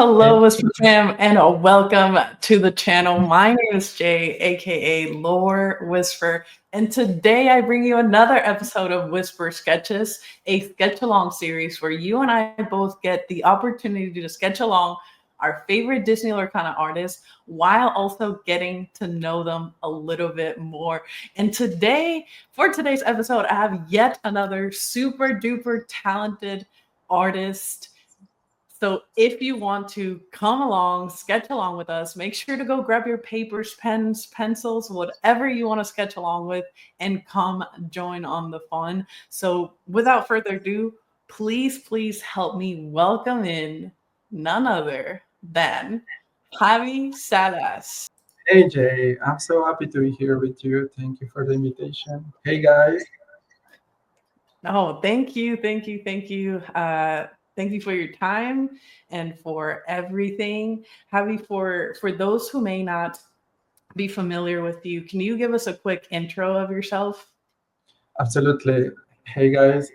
Hey, Hello, Whisper Fam, and welcome to the channel. My name is Jay, aka Lore Whisper, and today I bring you another episode of Whisper Sketches, a sketch along series where you and I both get the opportunity to sketch along our favorite Disney Lorcana artists while also getting to know them a little bit more. And today, for today's episode, I have yet another super duper talented artist. So if you want to come along, sketch along with us, make sure to go grab your papers, pens, pencils, whatever you want to sketch along with, and come join on the fun. So without further ado, please help me welcome in none other than Javi Salas. hey Jay, I'm so happy to be here with you. Thank you for the invitation. Hey guys, Oh, thank you for your time and for everything. Javi, for those who may not be familiar with you, can you give us a quick intro of yourself? absolutely. Hey guys,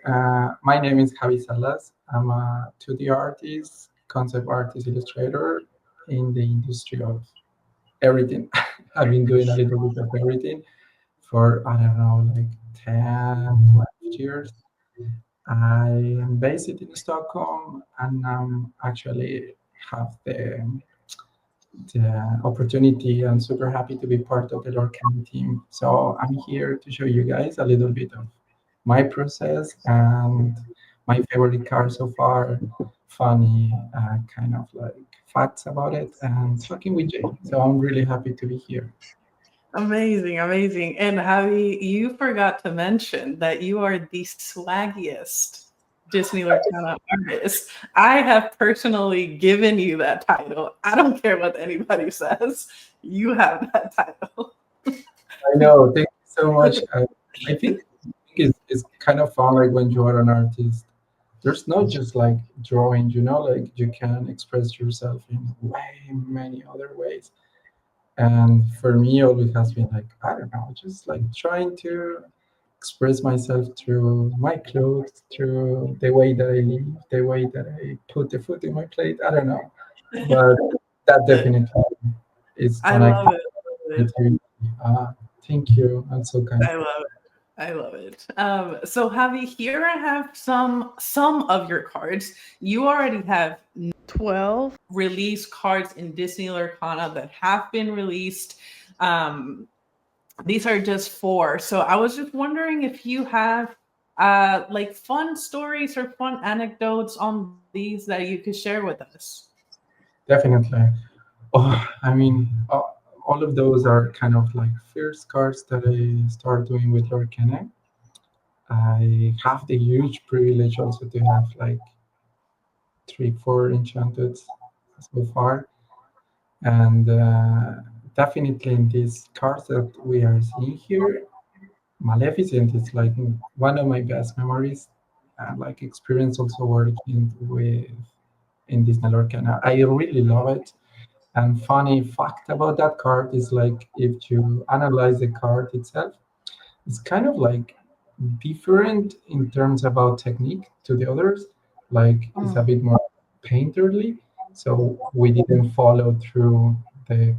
my name is Javi Salas. I'm a 2D artist, concept artist, illustrator in the industry of everything. I've been doing a little bit of everything for, I don't know, like 10, 12 years. I am based in Stockholm and actually have the opportunity. I'm super happy to be part of the Lorcan team. So I'm here to show you guys a little bit of my process and my favorite car so far, funny kind of like facts about it, and talking with Jay. So I'm really happy to be here. Amazing. And Javi, you forgot to mention that you are the swaggiest Disney Lorcana artist. I have personally given you that title. I don't care what anybody says. You have that title. I know. Thank you so much. I think it's kind of fun, like when you are an artist. There's not just like drawing, like you can express yourself in way many other ways. And for me, always has been like, I don't know, just like trying to express myself through my clothes, through the way that I live, the way that I put the food in my plate. I don't know. But that definitely is I connected love it. I love it. to uh, thank you. I'm so kind. I love it. I love it. So Javi, here I have some of your cards. You already have 12 released cards in Disney Lorcana that have been released. Um, these are just four. So I was just wondering if you have like fun stories or fun anecdotes on these that you could share with us. Definitely. Oh, I mean, all of those are kind of like first cards that I start doing with Lorcan. I have the huge privilege also to have like 3, 4 enchanted so far, and definitely in these cards that we are seeing here, Maleficent is like one of my best memories, and like experience also working with in Disney Lorcan. I really love it. And funny fact about that card is like if you analyze the card itself, it's kind of like different in terms about technique to the others. Like it's a Mm. bit more painterly. So we didn't follow through the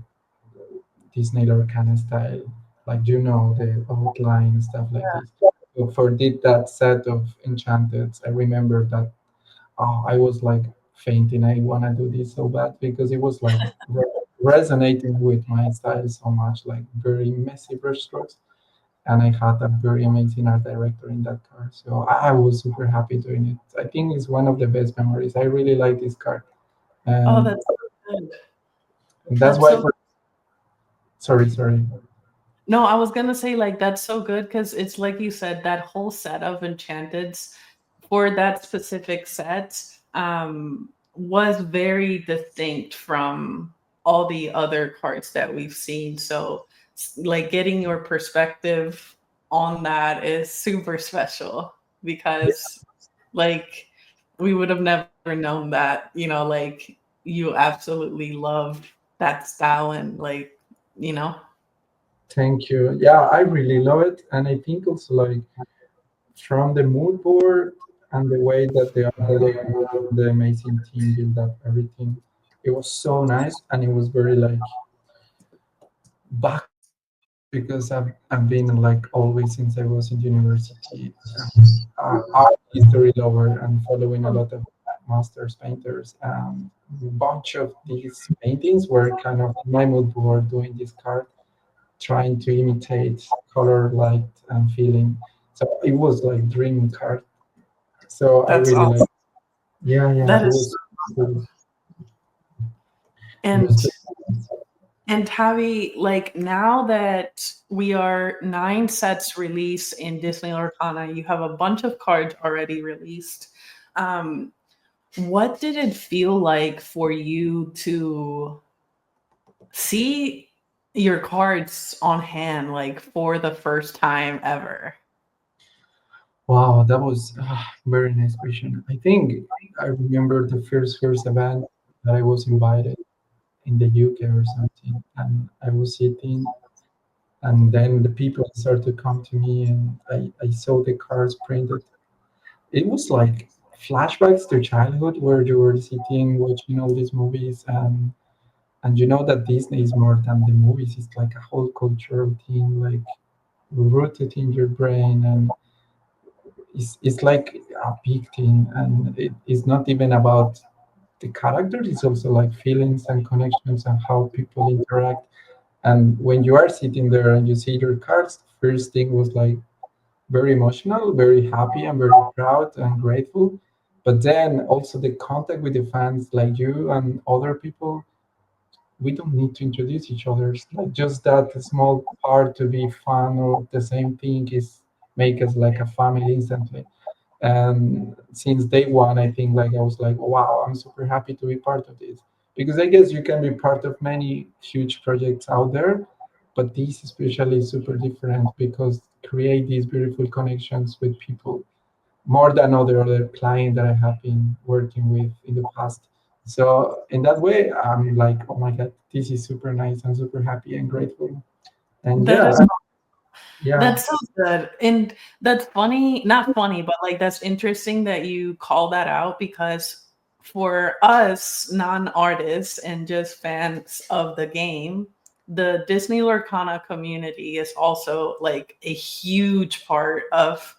Disney Lorcan style, like the outline and stuff like this. So for did that set of enchanted, I remember that I was like fainting. I wanna do this so bad because it was like resonating with my style so much, like very messy brushstrokes. And I had a very amazing art director in that card, so I was super happy doing it. I think it's one of the best memories. I really like this card, Oh, and that's so good. that's That's why. so Sorry. No, I was gonna say like that's so good because it's like you said, that whole set of enchanteds for that specific set was very distinct from all the other cards that we've seen. So like getting your perspective on that is super special because like we would have never known that, like you absolutely love that style and like, you know. Thank you. Yeah, I really love it, and I think also like from the mood board and the way that the artwork, the amazing team build up everything. it was so nice, and it was very like backwards because I've been like always since I was in university, art history lover and following a lot of masters painters. A bunch of these paintings were kind of in my mood board doing this card, trying to imitate color, light, and feeling. So it was like dream card. So I That's really awesome. like. Yeah, yeah, That it is, was. It and was. and Javi, like now that we are 9 sets released in Disney Lorcana, you have a bunch of cards already released. Um, what did it feel like for you to see your cards on hand, like for the first time ever? Wow, that was very nice question. I think I remember the first event that I was invited in the UK or something, and I was sitting, and then the people started to come to me, and I saw the cards printed. It was like flashbacks to childhood where you were sitting watching all these movies, and you know that Disney is more than the movies. It's like a whole cultural thing, like rooted in your brain, and it's like a big thing, and it's not even about the character. It's also like feelings and connections and how people interact. And when you are sitting there and you see your cards, the first thing was like very emotional, very happy, and very proud and grateful. But then also the contact with the fans, like you and other people, we don't need to introduce each other. It's like just that small part to be fun or the same thing is make us like a family instantly. And since day one, I think like I was like, wow, I'm super happy to be part of this, because I guess you can be part of many huge projects out there, but this especially is super different because create these beautiful connections with people more than other client that I have been working with in the past. So in that way, I'm like, oh my god, this is super nice and super happy and grateful. And That yeah, is yeah, That's so good. And that's funny, not funny, but like that's interesting that you call that out because for us non-artists and just fans of the game, the Disney Lorcana community is also like a huge part of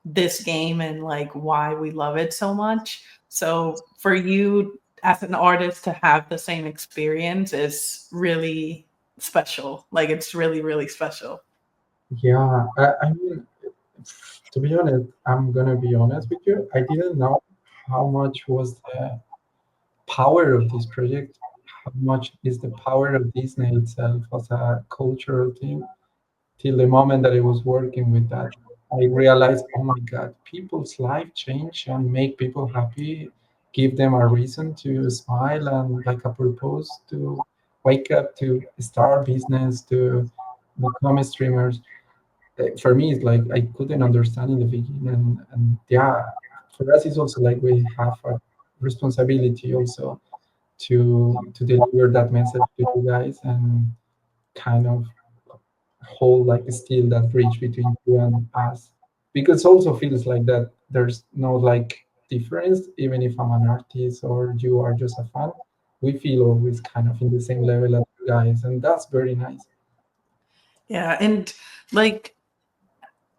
this game and like why we love it so much. So for you as an artist to have the same experience is really special. Like it's really, really special. yeah. I mean, to be honest, I'm gonna be honest with you. I didn't know how much was the power of this project, how much is the power of Disney itself as a cultural thing. Till the moment that I was working with that, I realized, oh my God, people's life change and make people happy, give them a reason to smile and like a purpose to wake up, to start business, to become streamers. For me it's like I couldn't understand in the beginning, and yeah, for us it's also like we have a responsibility also to deliver that message to you guys and kind of hold like still that bridge between you and us, because also feels like that there's no like difference even if I'm an artist or you are just a fan. We feel always kind of in the same level as you guys, and that's very nice. Yeah, and like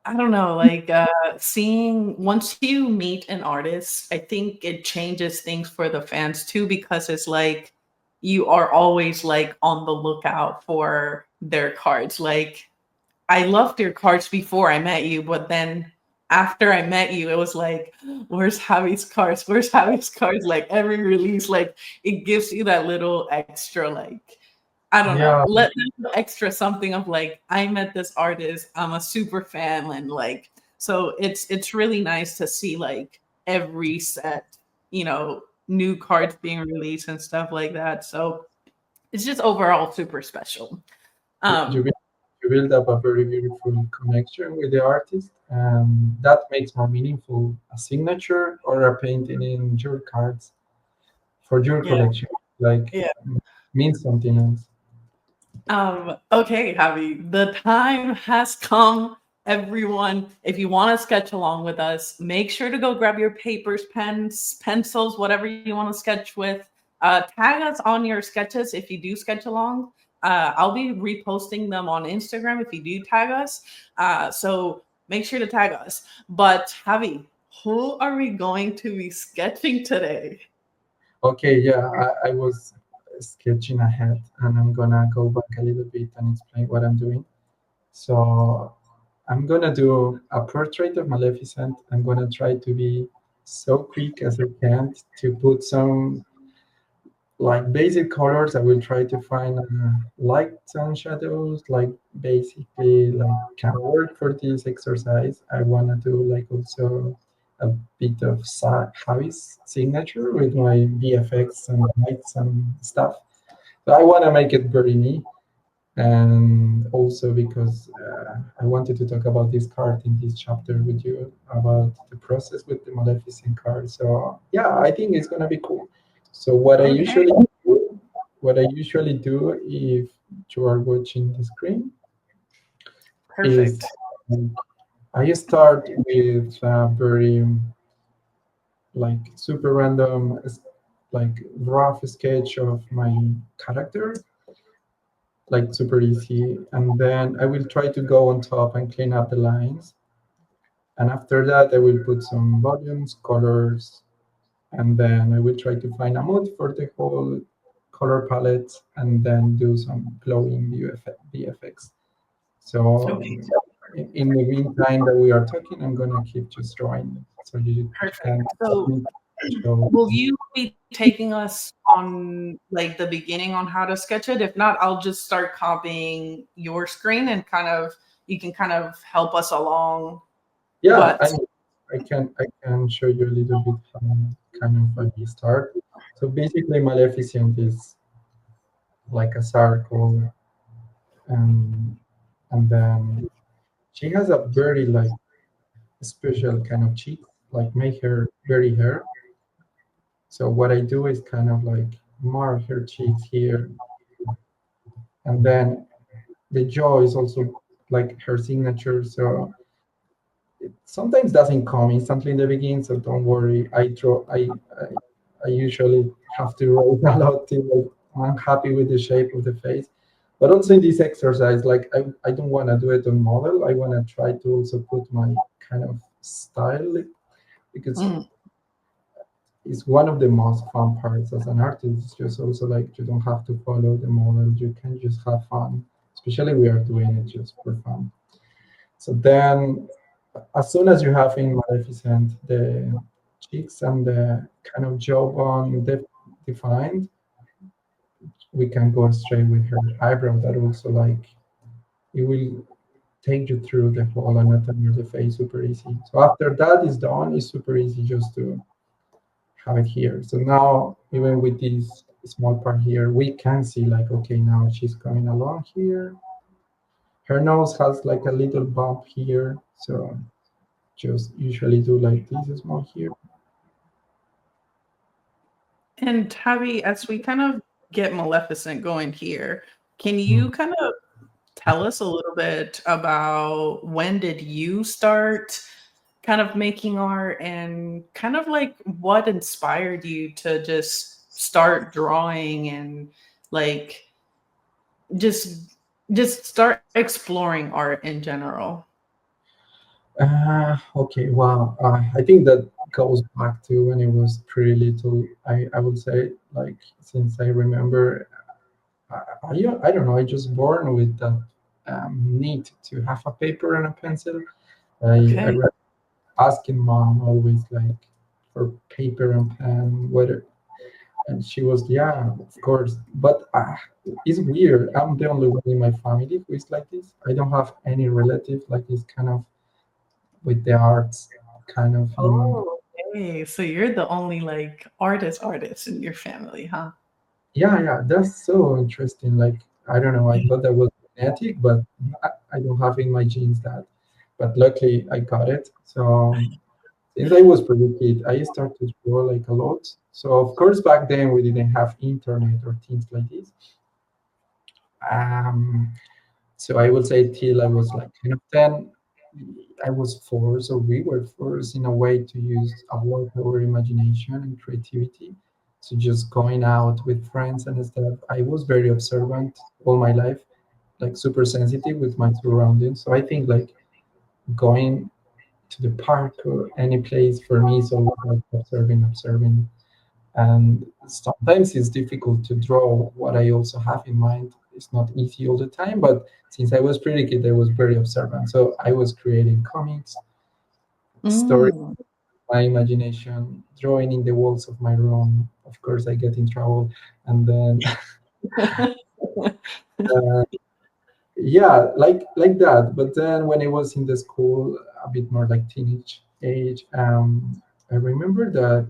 I don't know, like seeing once you meet an artist, I think it changes things for the fans too because it's like you are always like on the lookout for their cards. Like I loved your cards before I met you, but then after I met you, it was like, where's Javi's cards? Where's Javi's cards? Like every release, like it gives you that little extra, like I don't know, Yeah, let extra something of like I met this artist, I'm a super fan, and like so it's really nice to see like every set, you know, new cards being released and stuff like that. So it's just overall super special. you Um, you build up a very beautiful connection with the artist, and that makes more meaningful a signature or a painting in your cards for your yeah, collection, like yeah. means something else. Okay, Javi, the time has come. Everyone, if you want to sketch along with us, make sure to go grab your papers, pens, pencils, whatever you want to sketch with. Tag us on your sketches if you do sketch along. I'll be reposting them on Instagram if you do tag us. So make sure to tag us. But Javi, who are we going to be sketching today? Okay, yeah, I was sketching ahead, and I'm gonna go back a little bit and explain what I'm doing. So I'm gonna do a portrait of Maleficent. I'm gonna try to be so quick as I can to put some like basic colors. I will try to find lights and shadows, like basically like can work for this exercise. I wanna do like also a bit of Javi's signature with my VFX and lights and stuff. So I wanna make it very me, and also because I wanted to talk about this card in this chapter with you about the process with the Maleficent card. So yeah, I think it's gonna be cool. So Okay, what I usually do if you are watching the screen is perfect. I start with a very like super random like rough sketch of my character, like super easy, and then I will try to go on top and clean up the lines, and after that I will put some volumes, colors, and then I will try to find a mood for the whole color palette, and then do some glowing VFX. So Okay, in the meantime that we are talking, I'm gonna keep just drawing, so you can perfect. So show. will you be taking us on like the beginning on how to sketch it? If not, I'll just start copying your screen and kind of you can kind of help us along. Yeah, But I can show you a little bit how kind of a start. So basically, Maleficent is like a circle, and then she has a very like special kind of cheek, like make her very hair. So what I do is kind of like mark her cheeks here, and then the jaw is also like her signature. So it sometimes doesn't come instantly in the beginning, so don't worry. I usually have to write a lot till I'm happy with the shape of the face. But also in this exercise, like I don't want to do it on model. I want to try to also put my kind of style, because mm, it's one of the most fun parts as an artist. It's just also like you don't have to follow the model. You can just have fun. Especially we are doing it just for fun. So then, as soon as you have in Maleficent the cheeks and the kind of jawbone defined, we can go straight with her eyebrow. That also like it will take you through the whole anatomy of the face super easy. So after that is done, it's super easy just to have it here. So now even with this small part here, we can see like okay now she's coming along here. Her nose has like a little bump here, so just usually do like this small here. and Tabby, as we kind of get Maleficent going here, can Mm. you kind of tell us a little bit about when did you start kind of making art and kind of like what inspired you to just start drawing and like just just start exploring art in general. Okay, wow. I think that goes back to when I was pretty little. I would say, like, since I remember, I don't know, I just born with that need to have a paper and a pencil. I Okay. remember asking mom always, like, for paper and pen, whether, and she was, yeah, of course. But it's weird. I'm the only one in my family who is like this. I don't have any relative like this kind of with the arts kind of in. Oh, okay. So you're the only like artist in your family, huh? Yeah, yeah, that's so interesting. Like I don't know, I thought that was genetic, but I don't have in my genes that. But luckily I got it. So since I was pretty kid, I started to draw like a lot. So of course back then we didn't have internet or things like this. um so I would say till I was like kind of 10, I was forced, or we were forced in a way to use a lot of our imagination and creativity. So just going out with friends and stuff. I was very observant all my life, like super sensitive with my surroundings. So I think like going to the park or any place for me is always like observing. And sometimes it's difficult to draw what I also have in mind. It's not easy all the time, but since I was pretty kid, I was very observant. So I was creating comics, stories, Mm. my imagination, drawing in the walls of my room. Of course, I get in trouble, and then uh, yeah, like that. But then when I was in the school, a bit more like teenage age, I remember that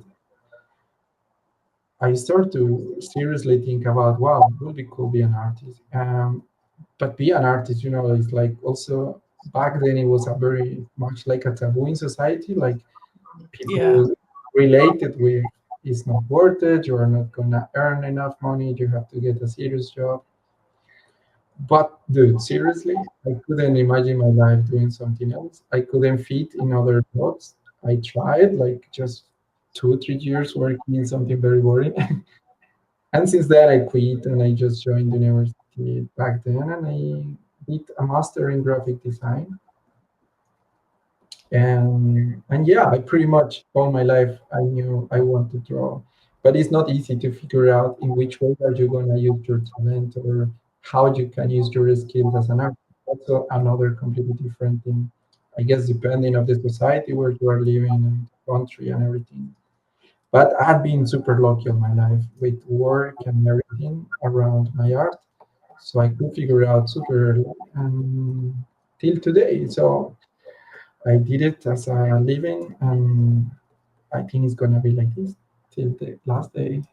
I start to seriously think about, wow, it would be cool be an artist. But be an artist, is like also back then it was a very much like a taboo in society. Like Yeah. people related with it's not worth it. You are not gonna earn enough money. You have to get a serious job. But dude, seriously, I couldn't imagine my life doing something else. I couldn't fit in other jobs. I tried like just 2, 3 years working in something very boring. And since then, I quit and I just joined university back then and I did a master in graphic design. And yeah, I pretty much all my life I knew I want to draw. But it's not easy to figure out in which way are you gonna use your talent or how you can use your skills as an artist. Also another completely different thing. I guess depending of the society where you are living and country and everything. But I've been super lucky all my life with work and everything around my art. So I could figure out super early and till today. So I did it as a living, and I think it's gonna be like this till the last day.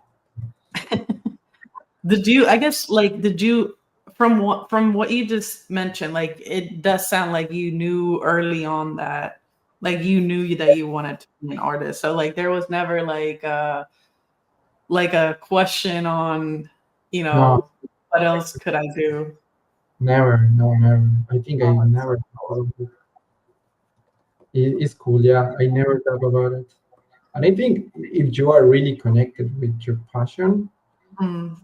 Did you, I guess, like, did you, from what you just mentioned, like, it does sound like you knew early on that, like, you knew that you wanted to be an artist. So, like, there was never like a question on, you No, know, what else could I do? never, no, never. I think I never thought of it. It's cool, yeah. I never thought about it. And I think if you are really connected with your passion, Mm,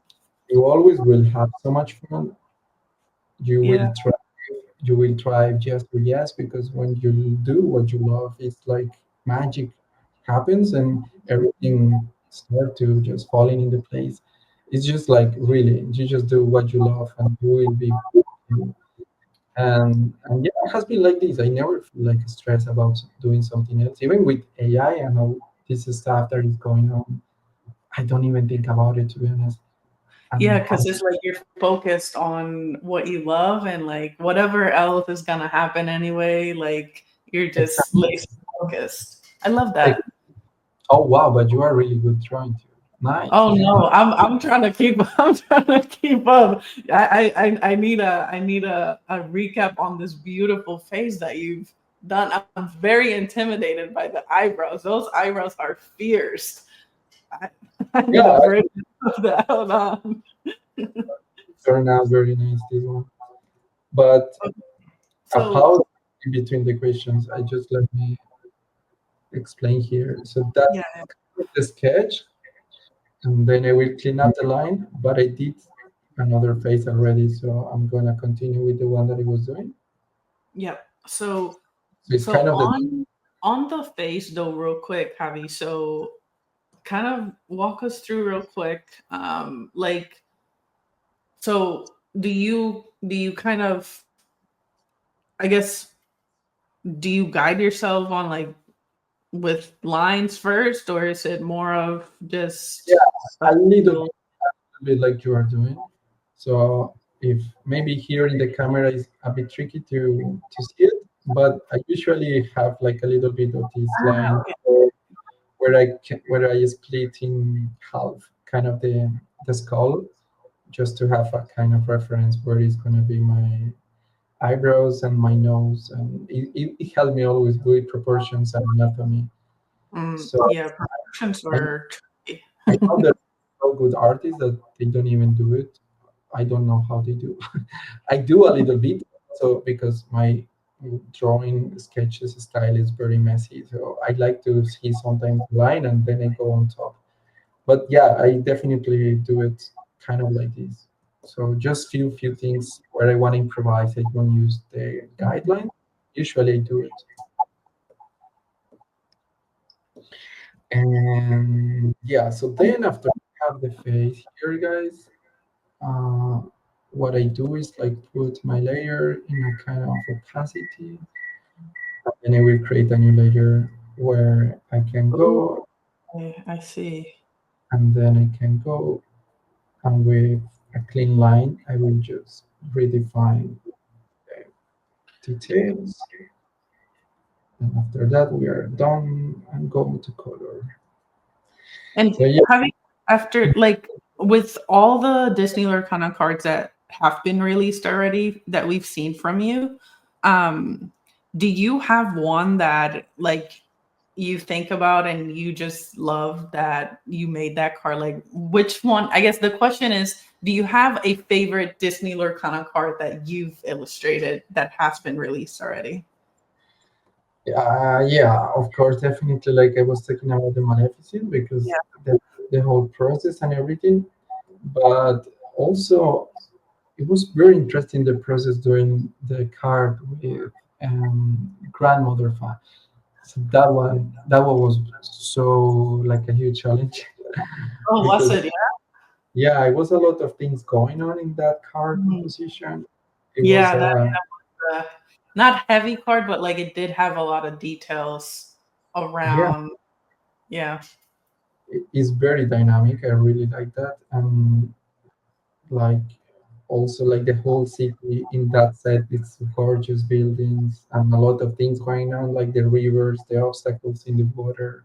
you always will have so much fun. You yeah. will try you will thrive just for yes because when you do what you love it's like magic happens and everything start to just falling into place. It's just like really you just do what you love and you will be okay. And yeah, it has been like this. I never feel like stressed about doing something else even with AI and all this stuff that is going on. I don't even think about it, to be honest. Yeah, And because it's like you're focused on what you love and like whatever else is gonna happen anyway, like you're just exactly, laser focused. I love like, that. oh wow, but you are really good trying to. Nice, Oh yeah. no, I'm trying to keep I'm trying to keep up. I need a recap on this beautiful face that you've done. I'm very intimidated by the eyebrows. Those eyebrows are fierce. I, I need a Yeah, version of that. Hold on. turned out very nice this one. But a So pause in between the questions. I just let me explain here. So that's yeah, the sketch, and then I will clean up the line. But I did another face already, so I'm gonna continue with the one that I was doing. yeah. So So it's so kind of the on the face though, real quick, Javi. So kind of walk us through real quick. Like, so do you kind of, I guess, do you guide yourself on like with lines first, or is it more of yeah, just a a little feel? bit like you are doing. So if maybe here in the camera is a bit tricky to see it, but I usually have like a little bit of this Ah, line okay. where I split in half kind of the skull just to have a kind of reference where it's gonna be my eyebrows and my nose and it helped me always with proportions and anatomy. So Yeah, proportions I, are tricky. I know that so good artists that they don't even do it. I don't know how they do. I do a little bit so because my drawing sketches style is very messy. So I like to see sometimes the line and then I go on top. But yeah, I definitely do it kind of like this. So just few things where I want to improvise. I don't use the guideline. Usually I do it. And yeah, so then after I have the face here, guys, uh, what I do is like put my layer in a kind of opacity, and I will create a new layer where I can Ooh, go, I see. and then I can go, and with a clean line, I will just redefine the details. And after that, we are done and go to color. And So yeah, have you, after like with all the Disney Lorcana cards that have been released already that we've seen from you, um, do you have one that like you think about and you just love that you made that card? Like which one? I guess the question is, do you have a favorite Disney Lorcana card that you've illustrated that has been released already? yeah, of course, definitely. Like I was talking about the Maleficent because the whole process and everything, but also it was very interesting the process doing the card with grandmother fan. So that one was so like a huge challenge Oh, was because it? yeah, it was a lot of things going on in that card Yeah. composition. It was Yeah, uh, not heavy card, but like it did have a lot of details yeah, around. Yeah. it's very dynamic. I really like that, and like also like the whole city in that set. It's gorgeous buildings and a lot of things going on, like the rivers, the obstacles in the water.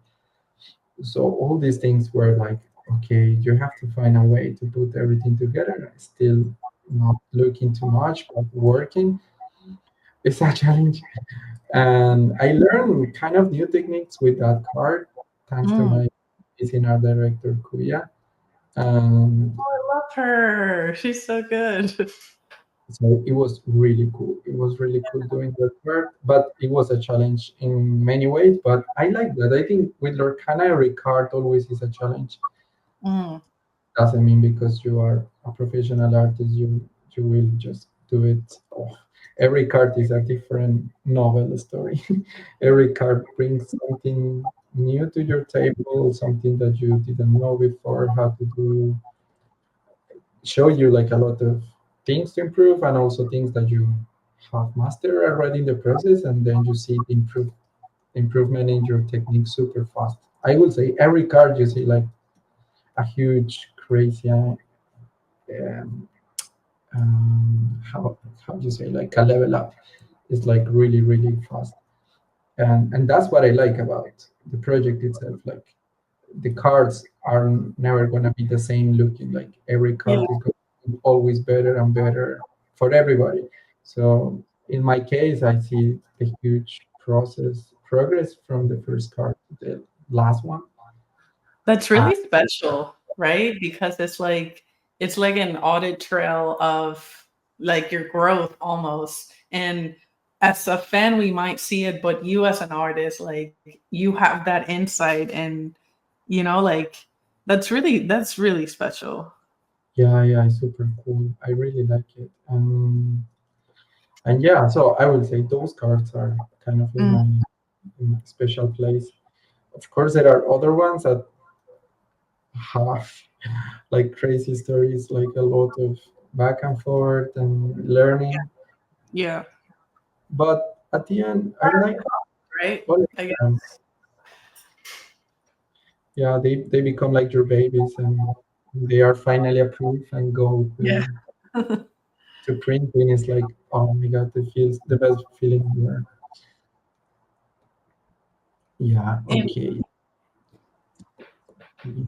So all these things were like, okay, you have to find a way to put everything together. Still not looking too much, but working is a challenge. And I learned kind of new techniques with that card, thanks to Mm. my amazing art director Kuya. And I love her. She's so good. so it was really cool. It was really cool doing that part, but it was a challenge in many ways. But I like that. I think with Lorcana, every card always is a challenge. Mm. Doesn't mean because you are a professional artist, you will just do it. Oh, every card is a different novel story. Every card brings something new to your table, something that you didn't know before how to do, show you like a lot of things to improve and also things that you have mastered already in the process, and then you see the improvement in your technique super fast. I would say every card you see like a huge crazy how do you say, like a level up. It's like really fast, and that's what I like about the project itself. Like the cards are never going to be the same looking. Like every Yeah. card is going to be always better and better for everybody. So in my case, I see the huge progress from the first card to the last one. That's uh, really special, right? Because it's like an audit trail of like your growth almost. And as a fan, we might see it, but you as an artist, like you have that insight and like that's really special. yeah, it's super cool. I really like it. And yeah, so I would say those cards are kind of Mm, in my special place. Of course, there are other ones that have like crazy stories, like a lot of back and forth and learning. yeah. But at the end, I like Right? all of I guess. them. Yeah, they become like your babies, and they are finally approved and go Yeah. to printing. It's like, oh my god, it feels the best feeling ever. Yeah, And okay.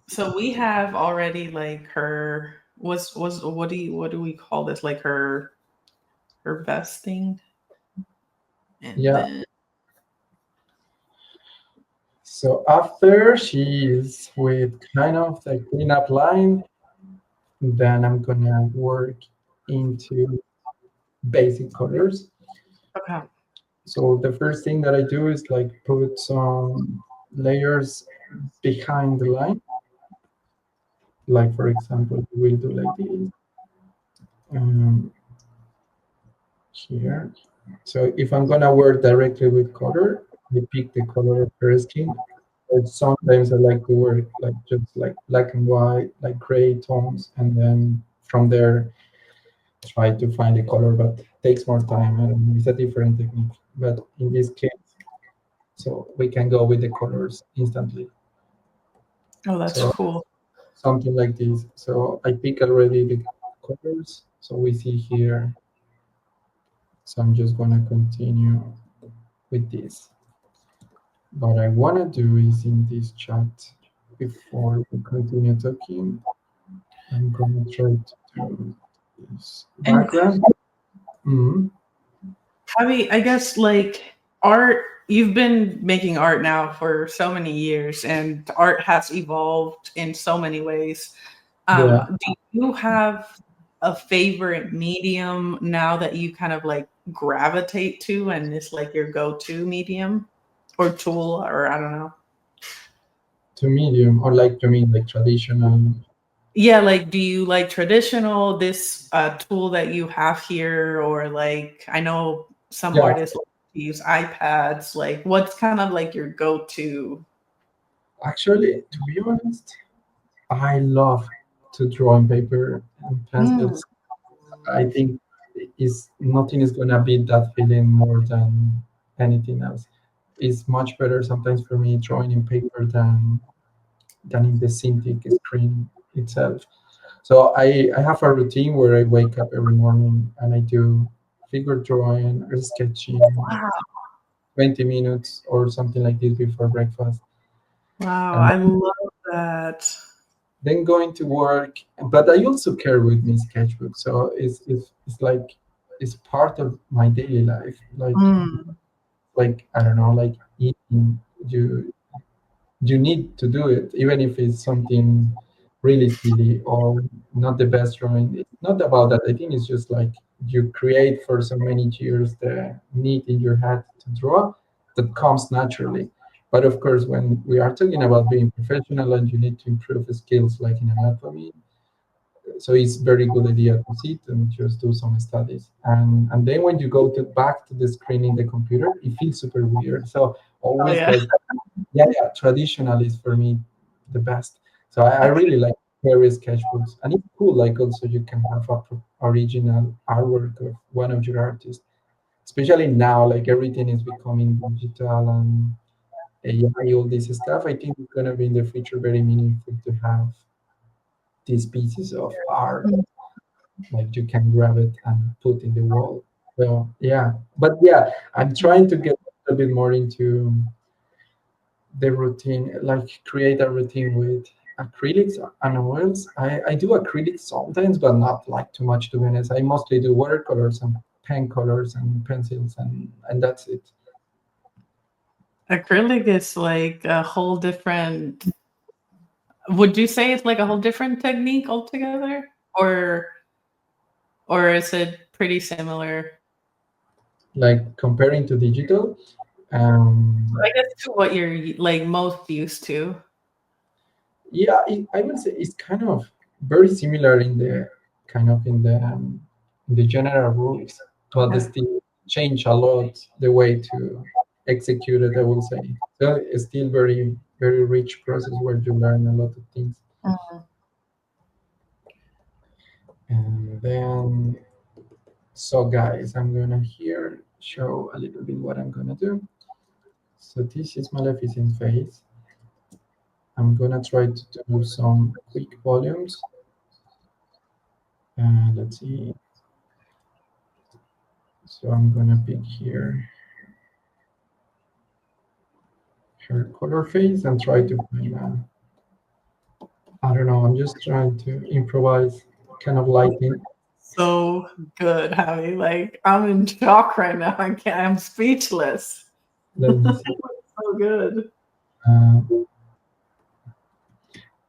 so we have already like her was what do we call this? Like her vesting, and Yeah. then So after she's with kind of the cleanup line, then I'm gonna work into basic colors. okay. So the first thing that I do is like put some layers behind the line, Like for example, we'll do like this um, here. So if I'm gonna work directly with color, I pick the color of her skin. Or sometimes I like to work like just like black and white, like gray tones, and then from there try to find a color, but takes more time and it's a different technique. But in this case, so we can go with the colors instantly. Oh, that's So cool. something like this. So I pick already the colors. So we see here. So I'm just gonna continue with this. What I wanna do is in this chat, before we continue talking, I'm gonna try to do this And background. Mhm. Javi, I guess like art, you've been making art now for so many years, and art has evolved in so many ways. Yeah. Do you have a favorite medium now that you kind of like gravitate to and it's like your go-to medium or tool, or I don't know? To medium, or like to me like traditional. Yeah, like do you like traditional, this tool that you have here, or like I know some Yeah, artists like to use iPads, like what's kind of like your go-to? actually, to be honest, I love to draw on paper and Mm. pencils. I think is nothing is gonna beat that feeling more than anything else. It's much better sometimes for me drawing in paper than in the synthetic screen itself. So I have a routine where I wake up every morning and I do figure drawing or sketching Wow. 20 minutes or something like this before breakfast. Wow, And I love that. then going to work. But I also carry with me sketchbook. So it's like it's part of my daily life. Mm. Like I don't know, like eating. You you need to do it, even if it's something really silly or not the best drawing. It's not about that. I think it's just like you create for so many years the need in your head to draw that comes naturally. But of course, when we are talking about being professional and you need to improve skills like in anatomy, so it's very good idea to sit and just do some studies. And then when you go to back to the screen in the computer, it feels super weird. So Oh always yeah. like yeah, traditional is for me the best. So I really like various sketchbooks, and it's cool. Like also you can have a original artwork of one of your artists, especially now. Like everything is becoming digital and AI, all this stuff. I think it's gonna be in the future very meaningful to have these pieces of art. Like you can grab it and put in the wall. So yeah, but yeah, I'm trying to get a bit more into the routine, like create a routine with acrylics and oils. I do acrylics sometimes, but not like too much to be honest. I mostly do watercolors and pen colors and pencils and that's it. Acrylic is like a whole different, would you say it's like a whole different technique altogether? Or is it pretty similar? Like comparing to digital, I um, guess to what you're like most used to. yeah, I would say it's kind of very similar in the kind of in the general rules, but they Okay. still change a lot the way to execute it. I will say so. It's still very rich process where you learn a lot of things. Mm. And then, so guys, I'm gonna here show a little bit what I'm gonna do. So this is Maleficent face. I'm gonna try to do some quick volumes. Let's see. So I'm gonna pick here her color face and try to find I don't know, I'm just trying to improvise kind of lighting. So good, Javi. Like I'm in shock right now. I'm speechless. Let me see. So good. Uh,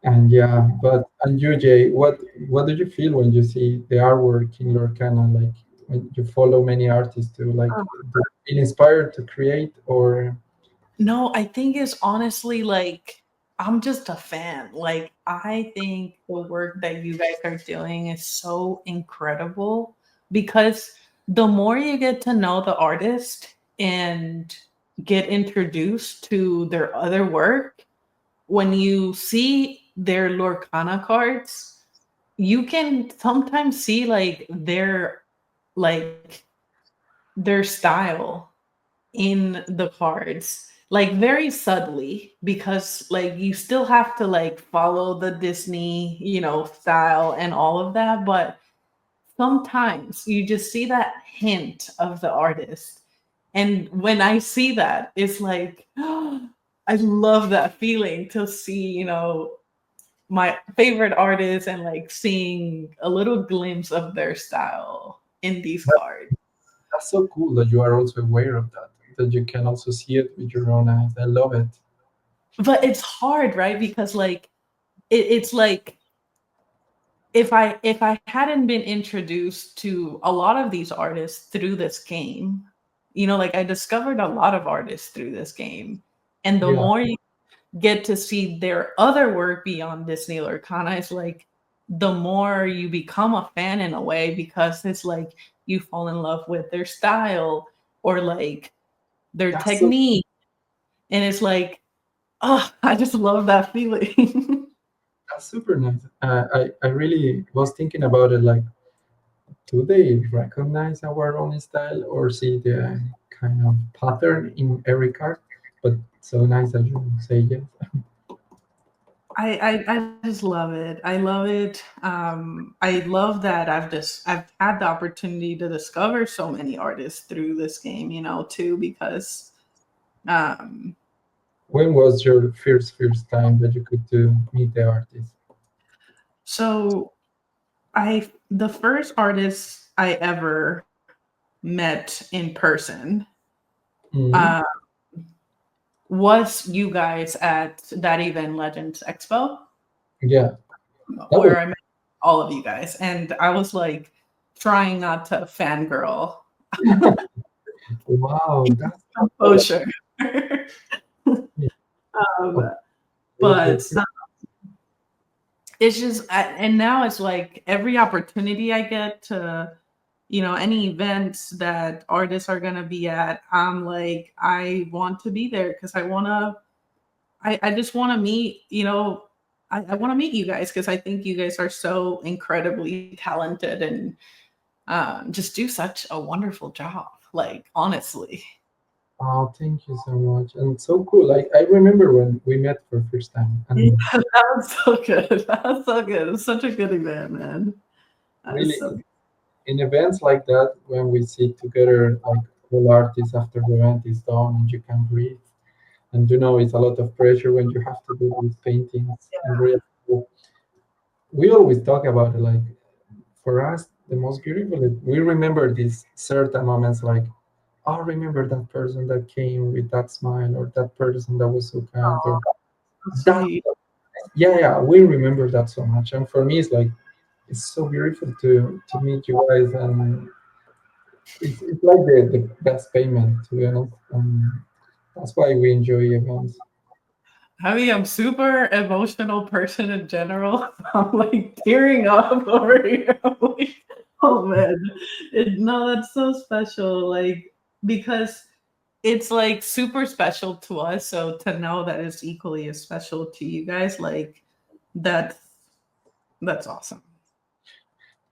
and yeah, but and you, Jay, what do you feel when you see the artwork in Lorcana? Like when you follow many artists to like Oh, do you feel inspired to create or no, I think it's honestly like I'm just a fan. Like, I think the work that you guys are doing is so incredible because the more you get to know the artist and get introduced to their other work, when you see their Lorcana cards, you can sometimes see like their style in the cards, like very subtly, because like you still have to like follow the Disney, style and all of that, but sometimes you just see that hint of the artist. And when I see that, it's like I love that feeling to see, my favorite artist and like seeing a little glimpse of their style in these cards. That's so cool that you are also aware of that, that you can also see it with your own eyes. I love it. But it's hard, right? Because like it's like if I hadn't been introduced to a lot of these artists through this game, like I discovered a lot of artists through this game. And the Yeah, more you get to see their other work beyond Disney Lorcana, it's like the more you become a fan in a way, because it's like you fall in love with their style or like their that's so technique. And it's like, oh, I just love that feeling. that's super nice. I really was thinking about it like, do they recognize our own style or see the kind of pattern in every card? But so nice that you say yes. I just love it. I love it. I love that I've had the opportunity to discover so many artists through this game, too, because um When was your first time that you could do meet the artist? so I the first artist I ever met in person Hmm. uh was you guys at that event Legends Expo, Yeah, that was where I met all of you guys, and I was like trying not to fangirl. wow. That's Oh, cool. sure. Yeah, um, it was your but it's just, and now it's like every opportunity I get to, any events that artists are gonna be at, I'm like, I want to be there because I just want to meet, I want to meet you guys because I think you guys are so incredibly talented and just do such a wonderful job. Like, honestly. oh, thank you so much. And so cool. Like I remember when we met for first time, Yeah, and that was so good. That was so good. It was such a good event, man. That was really so good. in events like that, when we sit together, like all artists after the event is done, and you can breathe. And it's a lot of pressure when you have to do these paintings in real. We always talk about it, like for us, the most beautiful. We remember these certain moments, like oh, remember that person that came with that smile, or that person that was so kind, Oh, or so that. sweet. Yeah, yeah, we remember that so much. And for me, it's like it's so beautiful to meet you guys, and it's like the best payment, to be honest. That's why we enjoy events. I mean, I'm super emotional person in general. I'm like tearing up over here. I'm like, oh man, no, that's so special. Like, because it's like super special to us. So to know that it's equally as special to you guys, like that's that's awesome.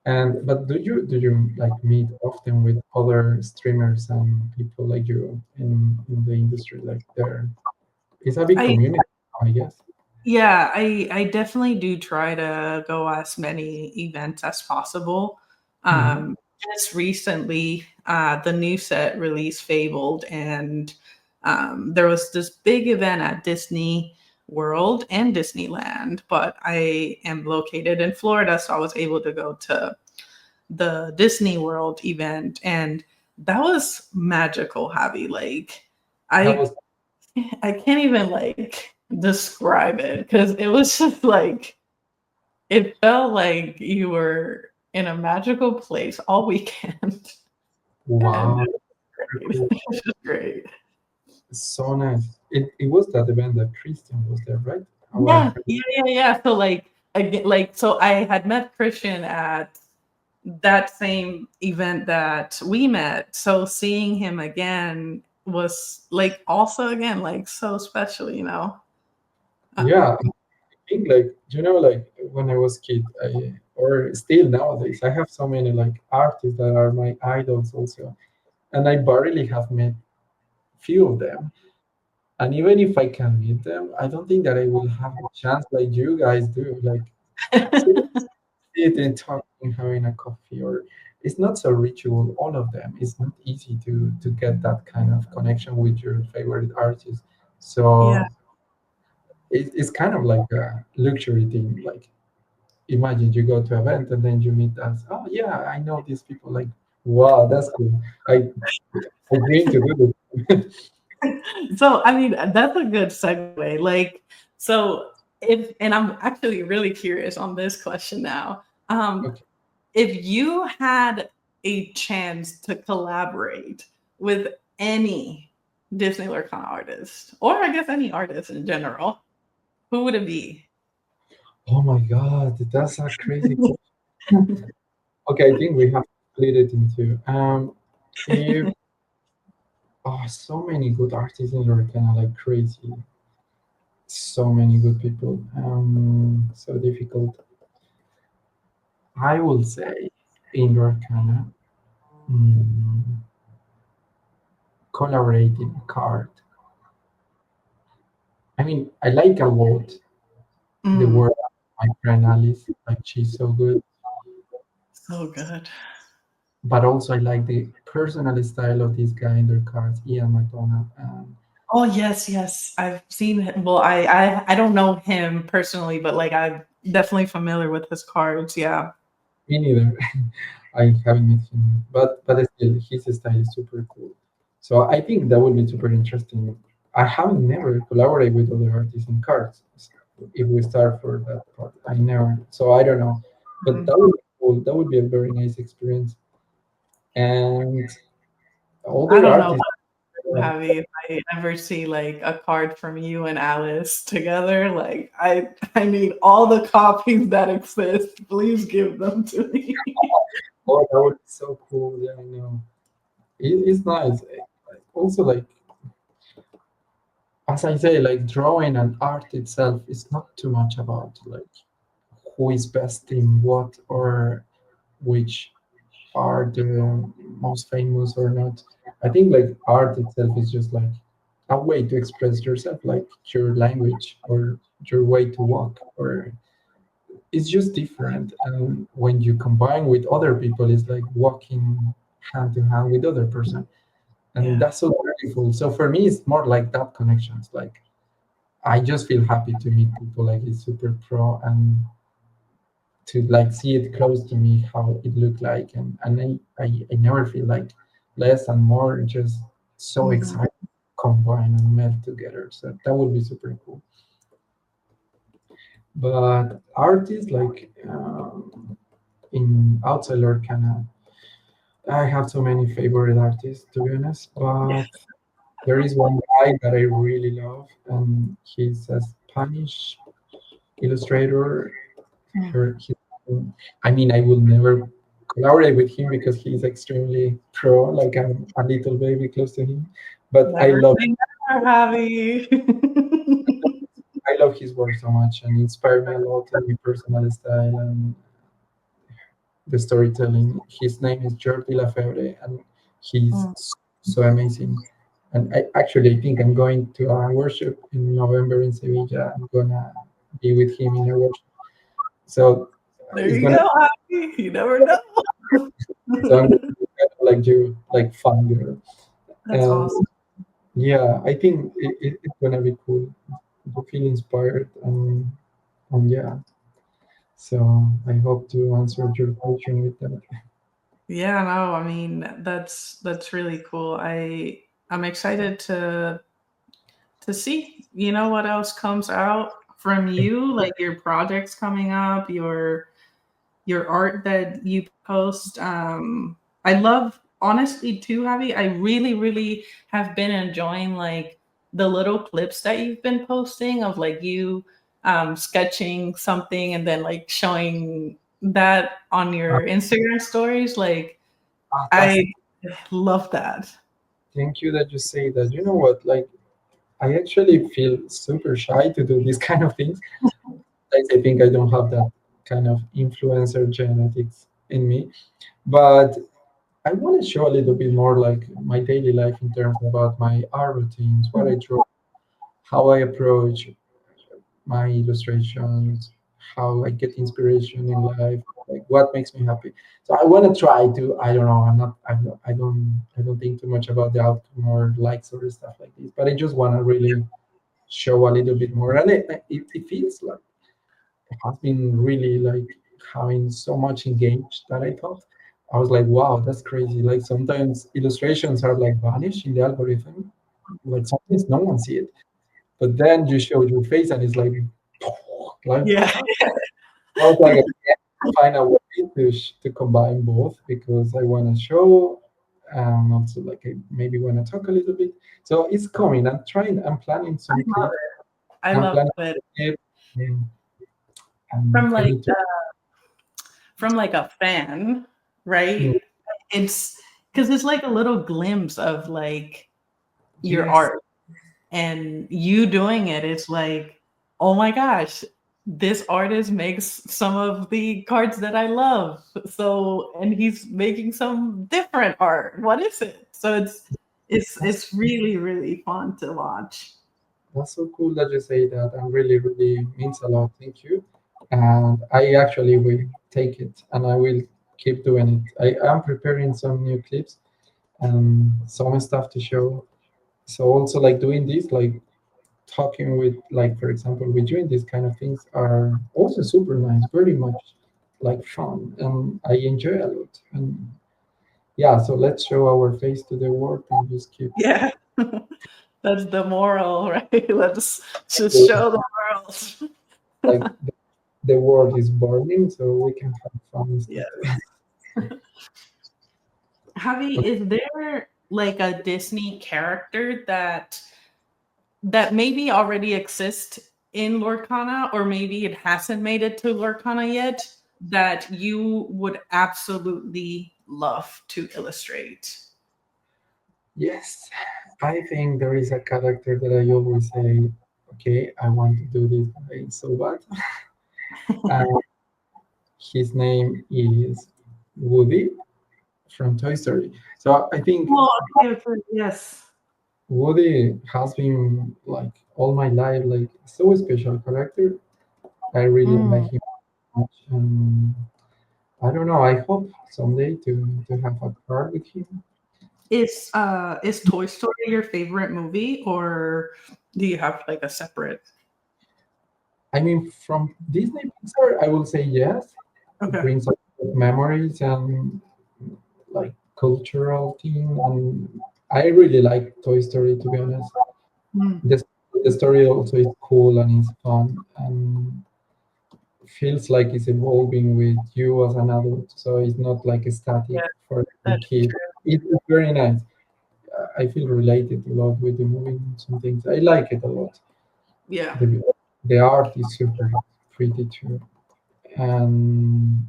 And but do you like meet often with other streamers and people like you in the industry? Like there, it's a big I community, I guess. Yeah, I definitely do try to go as many events as possible. Mhm. Just recently, the new set released Fabled, and there was this big event at Disney World and Disneyland. But I am located in Florida, so I was able to go to the Disney World event, and that was magical, Javi. Like, That I was I can't even like describe it because it was just like it felt like you were in a magical place all weekend, and wow, it was great. cool. It was just great. So nice. It was that event that Christian was there, right? Yeah, our yeah, yeah, yeah. So like again, like so I had met Christian at that same event that we met. So seeing him again was like also again like so special, you know. Uh, yeah. I think like like when I was kid, I or still nowadays, I have so many like artists that are my idols also, and I barely have met few of them. And even if I can meet them, I don't think that I will have the chance like you guys do. Like sitting, talking, having a coffee, or it's not so ritual. All of them. It's not easy to get that kind of connection with your favorite artist. yeah. So it's kind of like a luxury thing. Like imagine you go to an event and then you meet us. Oh yeah, I know these people. Like wow, that's cool. I dream to do this. So I mean that's a good segue. Like so if and I'm actually really curious on this question now. Okay. If you had a chance to collaborate with any Disney Lorcana artist, or I guess any artist in general, who would it be? Oh my God, that's a crazy question. Okay, I think we have to split it into if oh so many good artists in Lorena, like crazy. So many good people. So difficult. I will say in Lorena, mm, collaborating card. I mean, I like a lot the Mm, work of my friend Alice, like she's so good. so good. But also I like the personal style of this guy in their cards, Ian McDonough. Oh yes, yes. I've seen him. Well, I don't know him personally, but like I'm definitely familiar with his cards. Yeah. Me neither. I haven't met him, but still, his style is super cool. So I think that would be super interesting. I haven't never collaborated with other artists in cards. If we start for that part, I never. So I don't know, but Mhm. that would be cool. That would be a very nice experience. And I other don't know artists, uh, Javi, if I ever see like a card from you and Alice together, like I need all the copies that exist. Please give them to me. oh, that would be so cool. Yeah, I know. It's nice. Also, like as I say, like drawing and art itself is not too much about like who is best in what or which are the most famous or not. I think like art itself is just like a way to express yourself, like your language or your way to walk, or it's just different. And when you combine with other people, it's like walking hand to hand with other person, and Yeah. that's so beautiful. So for me, it's more like that connections. Like I just feel happy to meet people like it's super pro and to like see it close to me how it looked like and I never feel like less and more just so Mhm. excited combine and melt together, so that would be super cool. But artists like in outside Lorcana, I have so many favorite artists to be honest, but there is one guy that I really love and he's a Spanish illustrator. Mm. Her, he, I mean, I will never collaborate with him because he's extremely pro. Like I'm a little baby close to him, but Never say never, Javi. I love his work so much and inspired me a lot in my personal style and the storytelling. His name is Jordi Lafebre, and he's Mm. so amazing. And I think I'm going to a workshop in November in Sevilla. I'm gonna be with him in a workshop. So There it's you gonna go, Javi. You never know. so I'm gonna be kind of like you, like fun girl. That's And awesome. yeah, I think it's gonna be cool. You feel inspired and yeah. So I hope to answer your question with that. Yeah, no, I mean that's really cool. I'm excited to see, you know, what else comes out from you, like your projects coming up, your art that you post. I love honestly too, Javi. I really, really have been enjoying like the little clips that you've been posting of like you. sketching something and then like showing that on Uh, your Instagram stories. Like that's I love that. thank you that you say that. You know what? Like I actually feel super shy to do these kind of things. Like, I think I don't have that kind of influencer genetics in me. But I want to show a little bit more like my daily life in terms about my art routines, what I draw, how I approach my illustrations, how I get inspiration in life, like what makes me happy. So I want to try to. I don't know. I'm not. I don't think too much about the outcome or likes or stuff like this. But I just want to really show a little bit more, and it feels like it has been really like having so much engaged that I thought. I was like, wow, that's crazy. Like sometimes illustrations are like vanished in the algorithm. Like sometimes no one see it. But then you show your face and it's like, like Yeah. what? I was like, I can't find a way to combine both because I want to show and also like I maybe want to talk a little bit. So it's coming. I'm trying. I'm planning I some love clips. it. I I'm love planning it. clips. And, and From I like need to. a fan, Mm, right? It's because it's like a little glimpse of like your yes, art and you doing it. It's like, oh my gosh, this artist makes some of the cards that I love. So, and he's making some different art. What is it? So that's it's really really fun to watch. that's so cool that you say that, and really, really means a lot. Thank you. And I actually will take it, and I will keep doing it. I am preparing some new clips and some stuff to show. So also like doing this, like talking with, like for example, with doing these kind of things are also super nice, very much like fun, and I enjoy a lot. And yeah, so let's show our face to the world and just keep. Yeah. That's the moral, right? Let's just show the world. Like the world is burning, so we can have fun Yeah. stuff. Javi, Okay. is there like a Disney character that maybe already exists in Lorcana, or maybe it hasn't made it to Lorcana yet, that you would absolutely love to illustrate? Yes, I think there is a character that I always say, okay, I want to do this guy so bad. And his name is Woody from Toy Story. So I think Oh, okay, okay, yes. Woody has been like all my life, like so special character. I really like Mm. him much, and I don't know. I hope someday to have a car with him. Is Toy Story your favorite movie, or do you have like a separate? I mean, from Disney Pixar, I will say yes. It Okay. brings a lot of memories and like cultural thing, and I really like Toy Story to be honest. Mm. The, the story also is cool and it's fun and feels like it's evolving with you as an adult. So it's not like a static Yeah, for a that is kid. true. It's very nice. I feel related a lot with the movie and some things. I like it a lot. Yeah. The, the art is super pretty too. And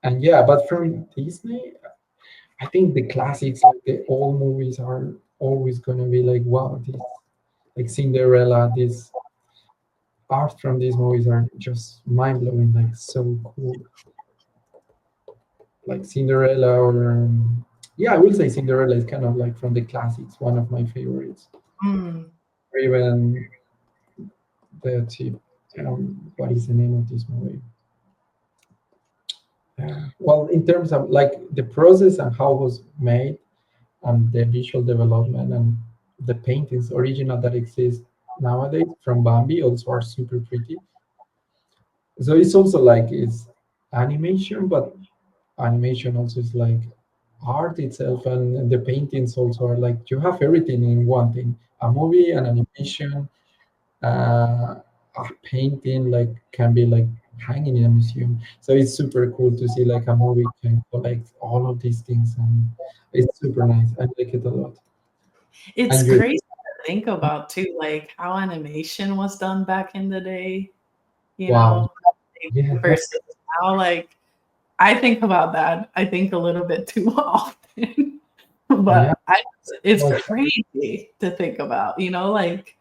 and yeah, but from Disney, I think the classics, like the old movies, are always gonna be like, wow, this like Cinderella, this art from these movies are just mind blowing, like so cool. Like Cinderella, or yeah, I will say Cinderella is kind of like from the classics, one of my favorites. Mm. Or even the tip, what is the name of this movie? Well, in terms of like the process and how it was made, and the visual development and the paintings original that exist nowadays from Bambi also are super pretty. So it's also like it's animation, but animation also is like art itself, and the paintings also are like you have everything in one thing: a movie, an animation, a painting, like can be like hanging in a museum. So it's super cool to see like a movie can collect all of these things, and it's super nice. I like it a lot. It's And you, crazy. think about too, like how animation was done back in the day, you Wow. know, Yeah. versus now. Like I think about that. I think a little bit too often, Yeah. but it's Like, crazy to think about. Like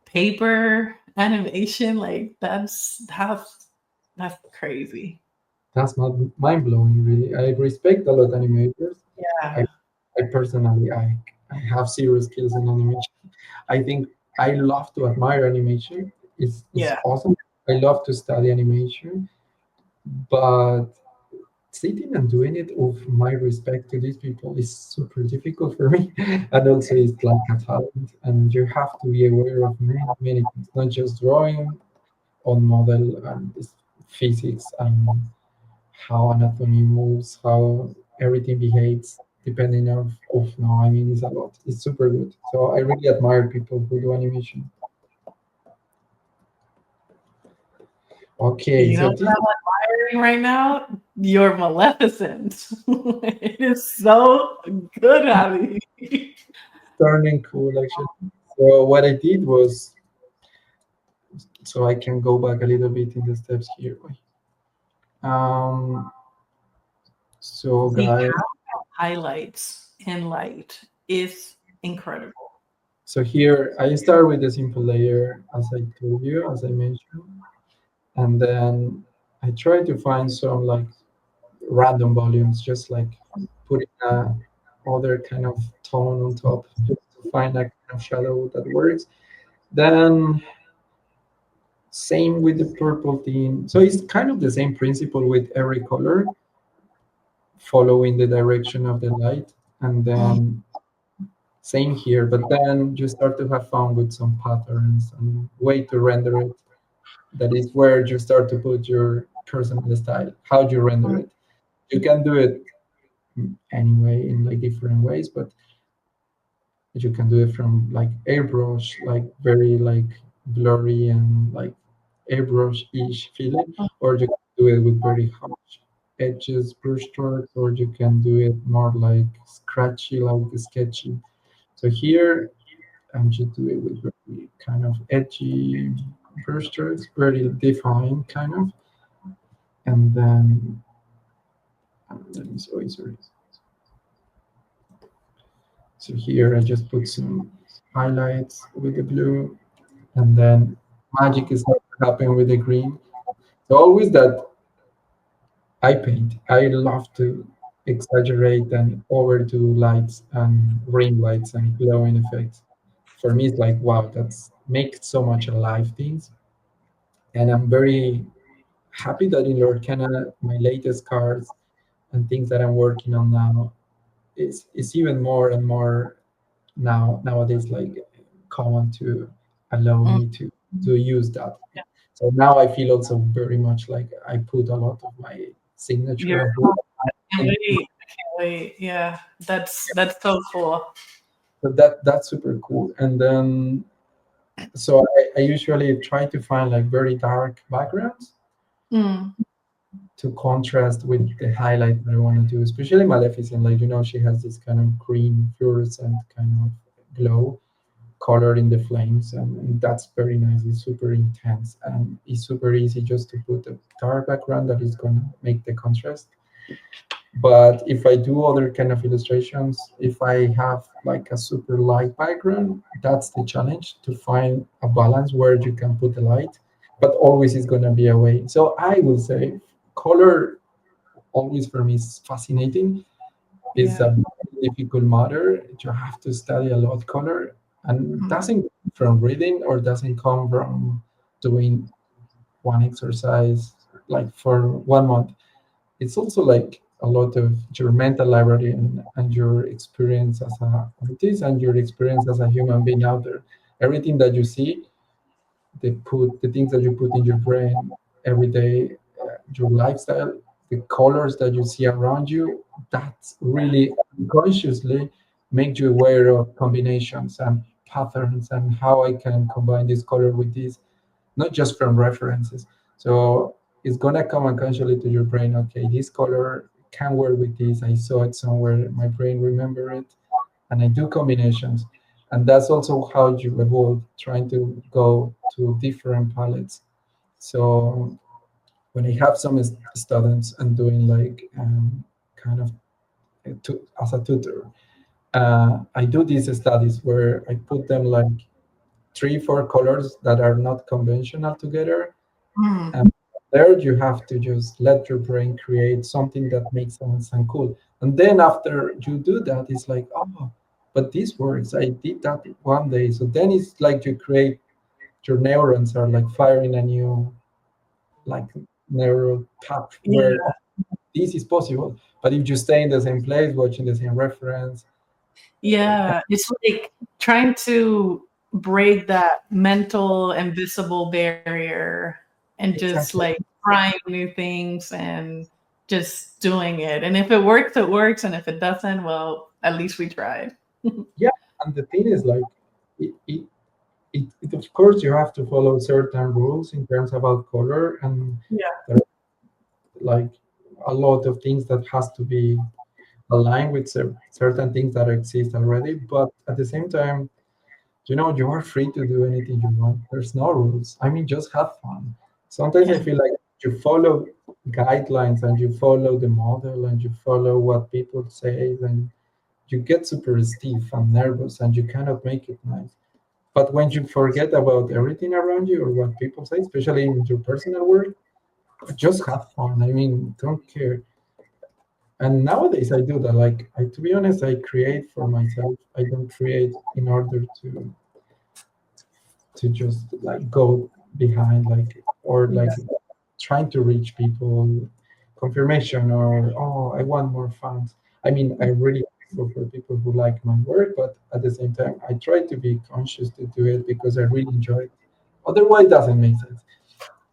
paper animation. Like that's crazy. that's not mind blowing, really. I respect a lot animators. I, Yeah, I personally, I have zero skills in animation. I think I love to admire animation. It's yeah, awesome. I love to study animation, but sitting and doing it, of my respect to these people, is super difficult for me. And also, it's like a talent, and you have to be aware of many, many things, not just drawing on model and this physics and how anatomy moves, how everything behaves, depending of no, I mean, it's a lot. It's super good. So I really admire people who do animation. Okay, you know so what this is I'm admiring right now? Your Maleficent. It is so good, Javi. turning cool actually. So what I did was, so I can go back a little bit in the steps here. Um, so See guys, how highlights and light is incredible. so here I start with a simple layer, as I told you, as I mentioned, and then I try to find some like random volumes, just like putting a other kind of tone on top, just to find a kind of shadow that works. Then same with the purple theme. So it's kind of the same principle with every color, following the direction of the light, and Mm, then same here. But then you start to have fun with some patterns and way to render it. That is where you start to put your personal style. How do you render mm, it? You can do it anyway in like different ways, but you can do it from like airbrush, like very like blurry and like airbrush-ish feeling, or you can do it with very harsh edges, brush strokes, or you can do it more like scratchy, like sketchy. So here I'm just do it with very kind of edgy brush strokes, very defined kind of, and then let me sorry. So here I just put some highlights with the blue, and then magic is not happening with the green. So always that I paint, I love to exaggerate and overdo lights and ring lights and glowing effects. For me, it's like wow, that's makes so much alive things, and I'm very happy that in Lorcana, my latest cards and things that I'm working on now is even more and more nowadays like common to allow mm. me to use that. So now I feel also very much like I put a lot of my signature You're of work can't in. wait. I can't wait. Yeah, that's so cool. So that's super cool. And then so I usually try to find like very dark backgrounds Mm, to contrast with the highlight that I want to do, especially Maleficent. Like she has this kind of green fluorescent kind of glow color in the flames, and that's very nice. It's super intense and it's super easy just to put a dark background that is going to make the contrast. But if I do other kind of illustrations, if I have like a super light background, that's the challenge, to find a balance where you can put the light, but always is going to be away. So I will say color always for me is fascinating. It's yeah. a very difficult matter. You have to study a lot color, and Mm, doesn't come from reading or doesn't come from doing one exercise like for 1 month. It's also like a lot of your mental library and your experience as a artist and your experience as a human being out there. Everything that you see, the things that you put in your brain every day, your lifestyle, the colors that you see around you, that's really unconsciously make you aware of combinations and patterns and how I can combine this color with this, not just from references. So it's gonna come unconsciously to your brain. Okay, this color can work with this. I saw it somewhere. My brain remember it, and I do combinations. And that's also how you evolve, trying to go to different palettes. So when I have some students and doing like kind of as a tutor, I do these studies where I put them like three, four colors that are not conventional together. Mm, And there you have to just let your brain create something that makes sense and cool. And then after you do that, it's like, oh, but this works. I did that one day. So then it's like you create, your neurons are like firing a new like neural path yeah. where oh, this is possible. But if you stay in the same place, watching the same reference, Yeah, it's like trying to break that mental invisible barrier and just exactly. like trying new things and just doing it. And if it works, it works. And if it doesn't, well, at least we tried. Yeah. And the thing is like, of course you have to follow certain rules in terms about color, and Yeah. there are like a lot of things that has to be aligned with certain things that exist already. But at the same time, you are free to do anything you want. There's no rules. I mean, just have fun. Sometimes I Yeah. feel like you follow guidelines and you follow the model and you follow what people say, then you get super stiff and nervous and you cannot make it nice. But when you forget about everything around you or what people say, especially in your personal work, just have fun. I mean, don't care. And nowadays I do that. Like, to be honest, I create for myself. I don't create in order to just like go behind like or Yeah. like trying to reach people confirmation or oh I want more fans. I mean, I really grateful for people who like my work, but at the same time I try to be conscious to do it because I really enjoy it. Otherwise it doesn't make sense.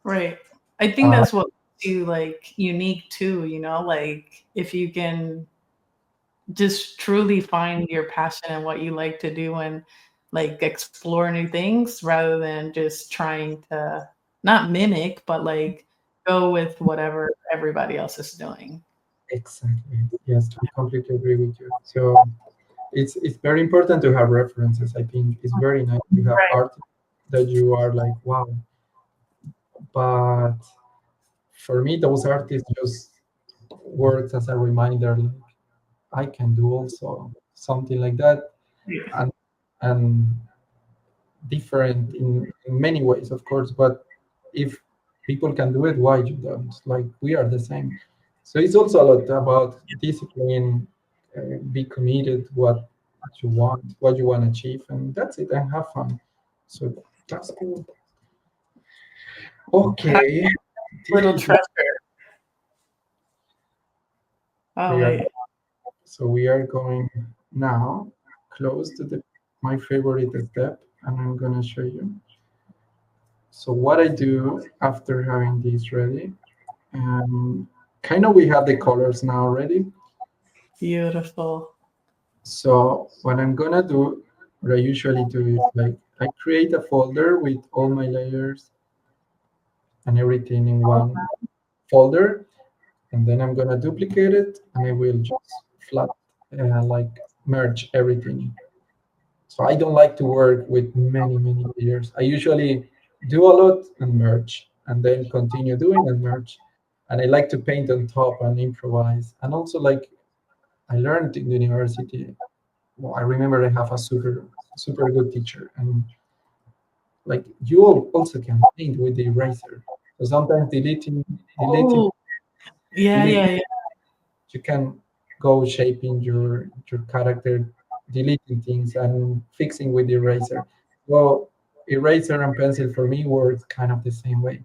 Right. I think uh, that's what makes you like unique too, like if you can just truly find your passion and what you like to do and like explore new things rather than just trying to not mimic but like go with whatever everybody else is doing. exactly, yes, I completely agree with you. So it's very important to have references. I think it's very nice to have Right. art that you are like wow, but for me those artists just works as a reminder like I can do also something like that, Yeah. and and different in many ways of course, but if people can do it, why you don't? Like we are the same. So it's also a lot about discipline, be committed what you want, what you want to achieve, and that's it, and have fun. So that's cool. Have Okay, this little is what treasure. Oh we are. wait. So we are going now close to the my favorite step, and I'm gonna show you. So what I do after having this ready, kind of we have the colors now ready. Beautiful. So what I'm gonna do, what I usually do is like I create a folder with all my layers and everything in one folder, and then I'm gonna duplicate it, and I will just flat like merge everything. So I don't like to work with many layers. I usually do a lot and merge, and then continue doing and merge. And I like to paint on top and improvise. And also, like I learned in the university, well, I remember I have a super good teacher, and like you also can paint with the eraser. So sometimes deleting, Oh yeah, delete, yeah, yeah. you can go shaping your character, deleting things and fixing with the eraser. Well, eraser and pencil for me work kind of the same way.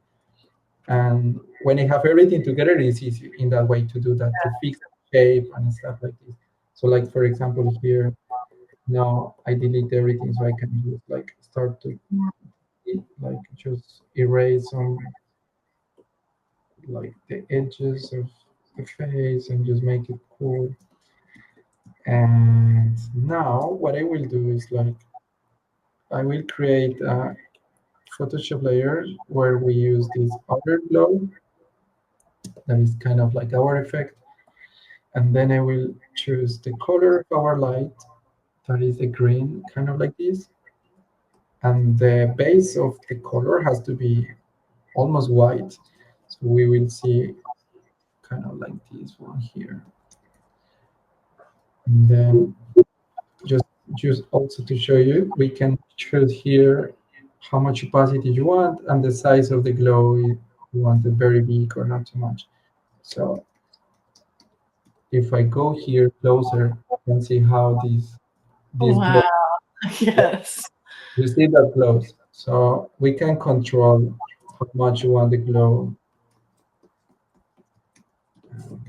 And when I have everything together, it's easy in that way to do that, to fix shape and stuff like this. So like for example here, now I delete everything so I can just like start to like just erase some like the edges of the face and just make it cool. And now what I will do is like I will create a Photoshop layer where we use this outer glow that is kind of like our effect. And then I will choose the color of our light. that is the green, kind of like this, and the base of the color has to be almost white. So we will see kind of like this one here. And then just just also to show you, we can choose here how much opacity you want and the size of the glow. If you want it very big or not too much. So if I go here closer, you can see how this glow. Wow. Yes. You see that glows. So we can control how much you want the glow,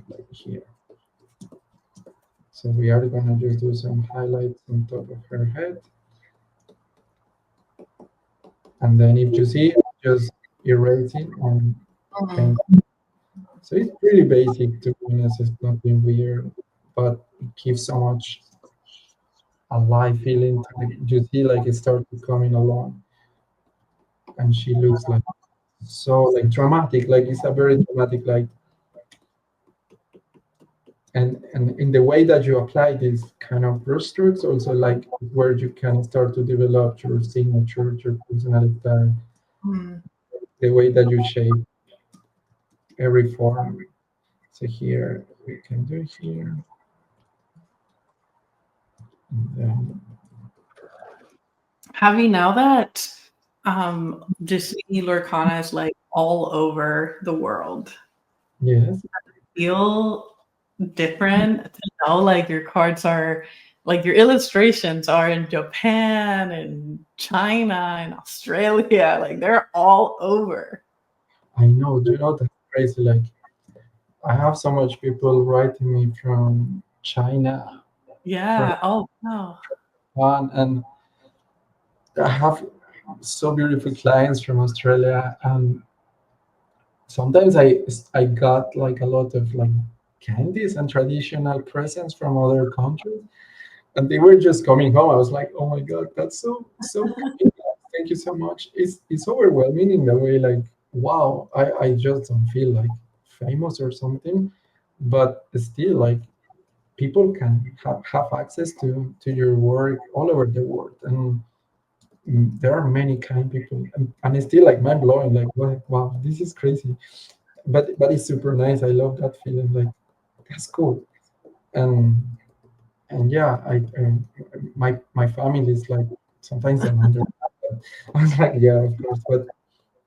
like here. So we are gonna just do some highlights on top of her head. And then if you see, just erasing and Mhm. paint. So it's pretty basic, to be honest. It's nothing weird, but it gives so much alive feeling to the, you see like it starts coming along, and she looks like so like dramatic, like it's a very dramatic light. And in the way that you apply these kind of brush strokes, also like where you can start to develop your signature, your personality style, Mhm. the way that you shape every form. So here we can do here. And then, Javi, now that Disney Lorcana is like all over the world, yes, feel different to know like your cards are like your illustrations are in Japan and China and Australia, like they're all over. I know. Do you know that's crazy? Like I have so much people writing me from China, from Yeah. Oh no. Japan, and I have so beautiful clients from Australia. And sometimes I got like a lot of like candies and traditional presents from other countries, and they were just coming home. I was like, oh my god, that's so kind. Thank you so much. It's overwhelming in the way like wow, I just don't feel like famous or something, but still like people can have access to your work all over the world, and there are many kind people, and it's still like mind blowing. Like wow, this is crazy, but it's super nice. I love that feeling. Like that's cool, and and yeah, my family is like sometimes they don't understand. That. I was like, yeah, of course,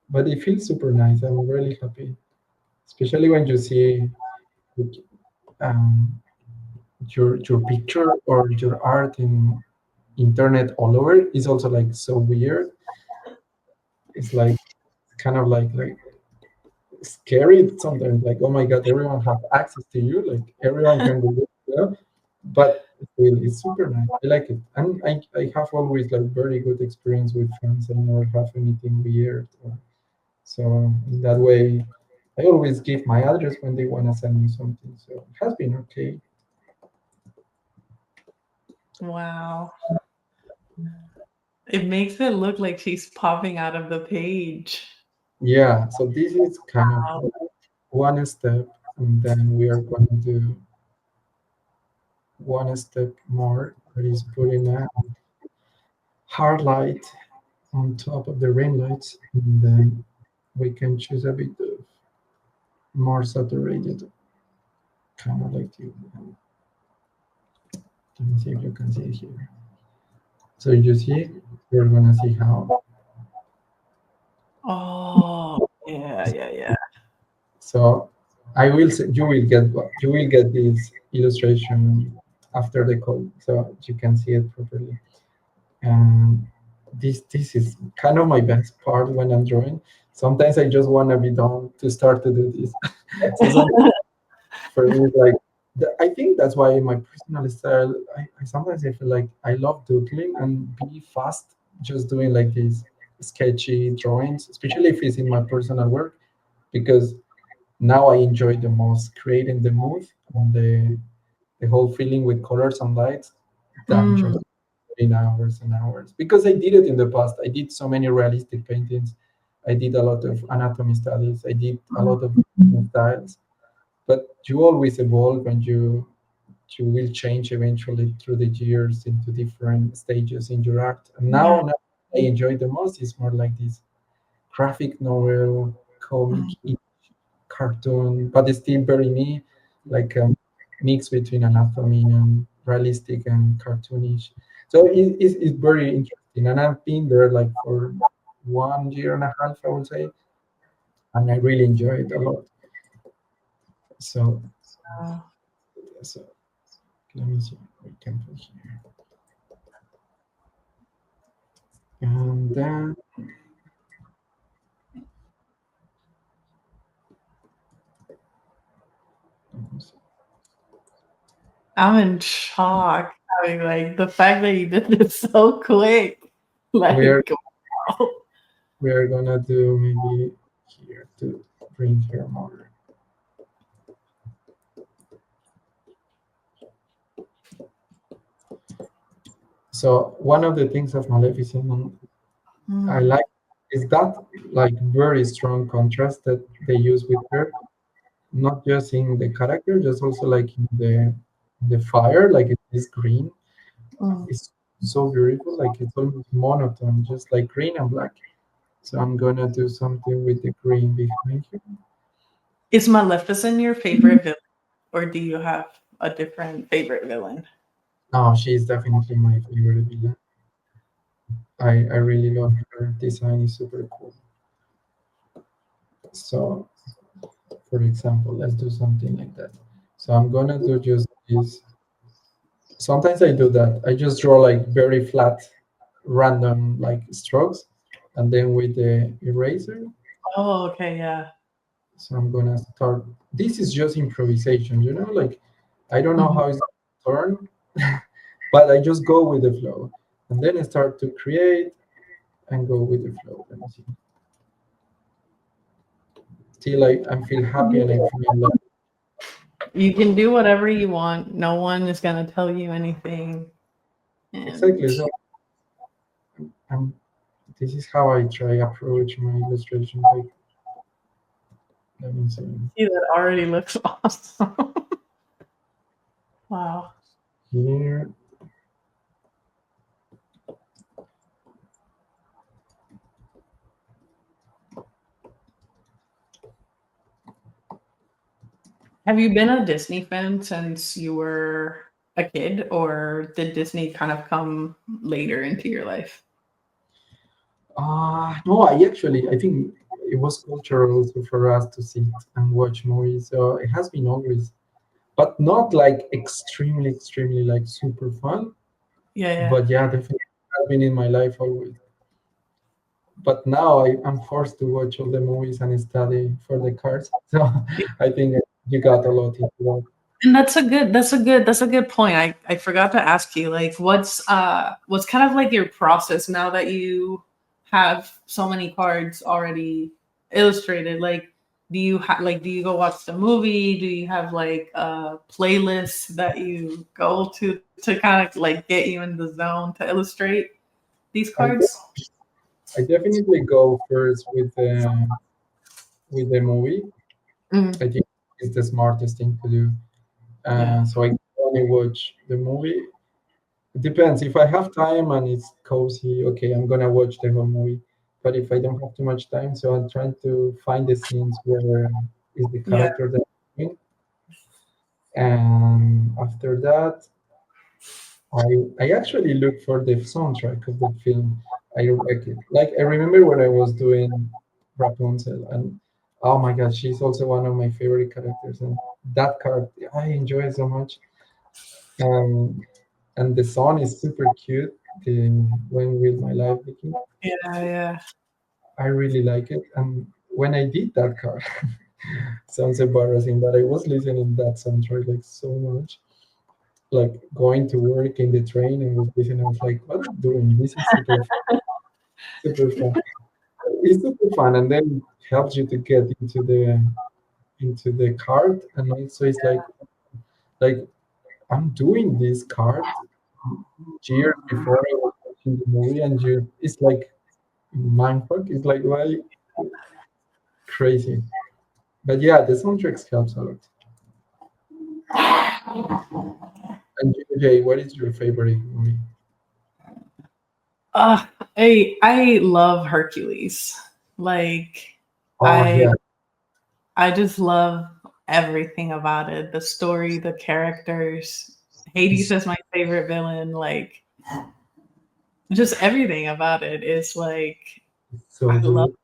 but it feels super nice. I'm really happy, especially when you see like, um, your picture or your art in internet all over. Is also like so weird. It's like kind of like scary sometimes. Like oh my god, everyone have access to you. Like everyone can do it. You know? But it's super nice. I like it, and I have always like very good experience with fans. I never have anything weird. So in that way, I always give my address when they want to send me something. So it has been okay. Wow. It makes it look like she's popping out of the page. Yeah. So this is kind of Wow. one step, and then we are going to do one step more. That is putting a hard light on top of the ring lights, and then we can choose a bit of more saturated, kind of like you. Let me see if you can see it here. So you see, we're gonna see how. Oh, yeah, yeah, yeah. So I will say you will get this illustration after the call, so you can see it properly. And this is kind of my best part when I'm drawing. Sometimes I just want to be done to start to do this. So sometimes for me, it's like I think that's why in my personal style, I sometimes I feel like I love doodling and be fast, just doing like these sketchy drawings, especially if it's in my personal work, because now I enjoy the most creating the mood and the whole feeling with colors and lights than Mm, just in hours and hours. Because I did it in the past. I did so many realistic paintings. I did a lot of anatomy studies. I did a mm, lot of styles. But you always evolve and you you will change eventually through the years into different stages in your art. And Yeah. now I enjoy the most is more like this graphic novel, comic, Mm. cartoon, but it's still very me, like a mix between anatomy and realistic and cartoonish. So it's very interesting, and I've been there like for 1 year and a half, I would say, and I really enjoy it a lot. So, Uh, so let me see what we can put here, and then let me see. I'm in shock. I mean, like the fact that you did this so quick. we are Like, wow. we are gonna do maybe here to bring here more. So one of the things of Maleficent I Mm, like is that like very strong contrast that they use with her, not just in the character, just also like in the fire, like it is green. mm. It's so beautiful, like it's almost monotone, just like green and black. So I'm gonna do something with the green behind here. Is Maleficent your favorite villain, or do you have a different favorite villain? No, she's definitely my favorite villain. I really love her design is super cool. So for example, let's do something like that. So I'm gonna do just this. Sometimes I do that. I just draw like very flat, random like strokes, and then with the eraser. Oh, okay, yeah. So I'm gonna start. This is just improvisation, like I don't know Mhm. how it's gonna turn, but I just go with the flow, and then I start to create and go with the flow. Let me see. Still, I feel happy and I feel like You can do whatever you want. No one is gonna tell you anything. exactly. And So I'm, this is how I try approach my illustrations. Like let me see see, that already looks awesome. Wow. here. Have you been a Disney fan since you were a kid, or did Disney kind of come later into your life? No, I think it was cultural also for us to sit and watch movies. So it has been always, but not like extremely like super fun. Yeah, yeah. But yeah, definitely has been in my life always. But now I'm forced to watch all the movies and study for the cards. So I think you got a lot into that. And that's a good point. I forgot to ask you, like, what's kind of like your process now that you have so many cards already illustrated? Like, do you go watch the movie? Do you have like a playlist that you go to kind of like get you in the zone to illustrate these I, cards? I definitely go first with the movie. Mm, I think it's the smartest thing to do. yeah. So I only watch the movie. It depends. If I have time and it's cozy, okay, I'm gonna watch the whole movie. But if I don't have too much time, so I'm trying to find the scenes where is the Yeah. character that I'm in. And after that, I actually look for the soundtrack of the film. I like it. Like I remember when I was doing Rapunzel, and oh my God, she's also one of my favorite characters, and that character I enjoy it so much. Um, and the song is super cute. The When Will My Life Begin? Yeah, yeah. I really like it. And when I did that card, sounds embarrassing, but I was listening that soundtrack like so much. Like going to work in the train and was listening. I was like, "What am I doing? This is super fun. It's super fun, and then it helps you to get into the card, and also it's like I'm doing this card years before I was watching the movie, and it's like mindfuck. It's like why crazy. But yeah, the soundtracks helps a lot. And Jay, what is your favorite movie? Uh, I love Hercules. Like Oh I yeah, I just love everything about it. The story, the characters. Hades it's is my favorite villain. Like just everything about it is like so I love. good.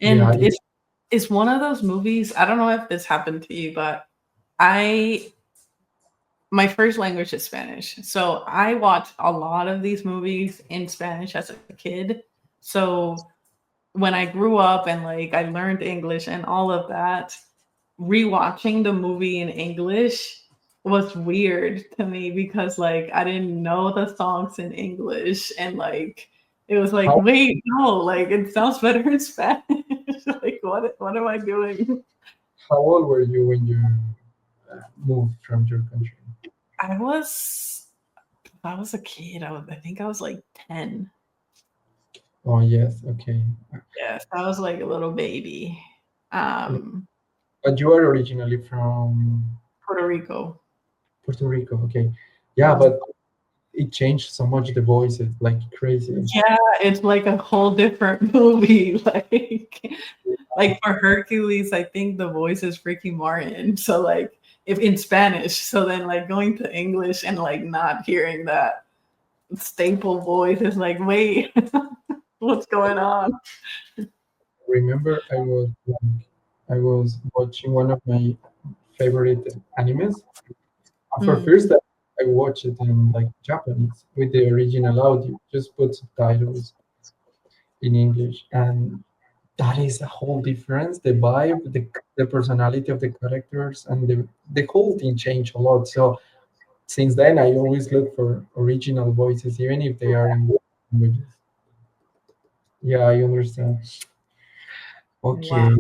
Yeah, And it's one of those movies. I don't know if this happened to you, but I my first language is Spanish. So I watched a lot of these movies in Spanish as a kid. So when I grew up and like I learned English and all of that, rewatching the movie in English was weird to me because like I didn't know the songs in English and like it was like how wait no like it sounds better in Spanish like what am I doing? how old were you when you moved from your country? I was I was a kid. I think I was like 10. Oh yes, okay. Yes, I was like a little baby. Um, But you are originally from Puerto Rico. Puerto Rico, okay. Yeah, Mhm. but it changed so much the voices, like crazy. Yeah, it's like a whole different movie. Like for Hercules, I think the voice is Ricky Martin. So like if in Spanish, so then like going to English and like not hearing that staple voice is like, wait, what's going on? Remember, I was watching one of my favorite animes. And for Mm. first time, I watched it in like Japanese with the original audio, just put subtitles in English, and that is a whole difference. The vibe, the personality of the characters, and the whole thing changed a lot. So since then, I always look for original voices, even if they are in languages. Yeah, I understand. Wow. Okay,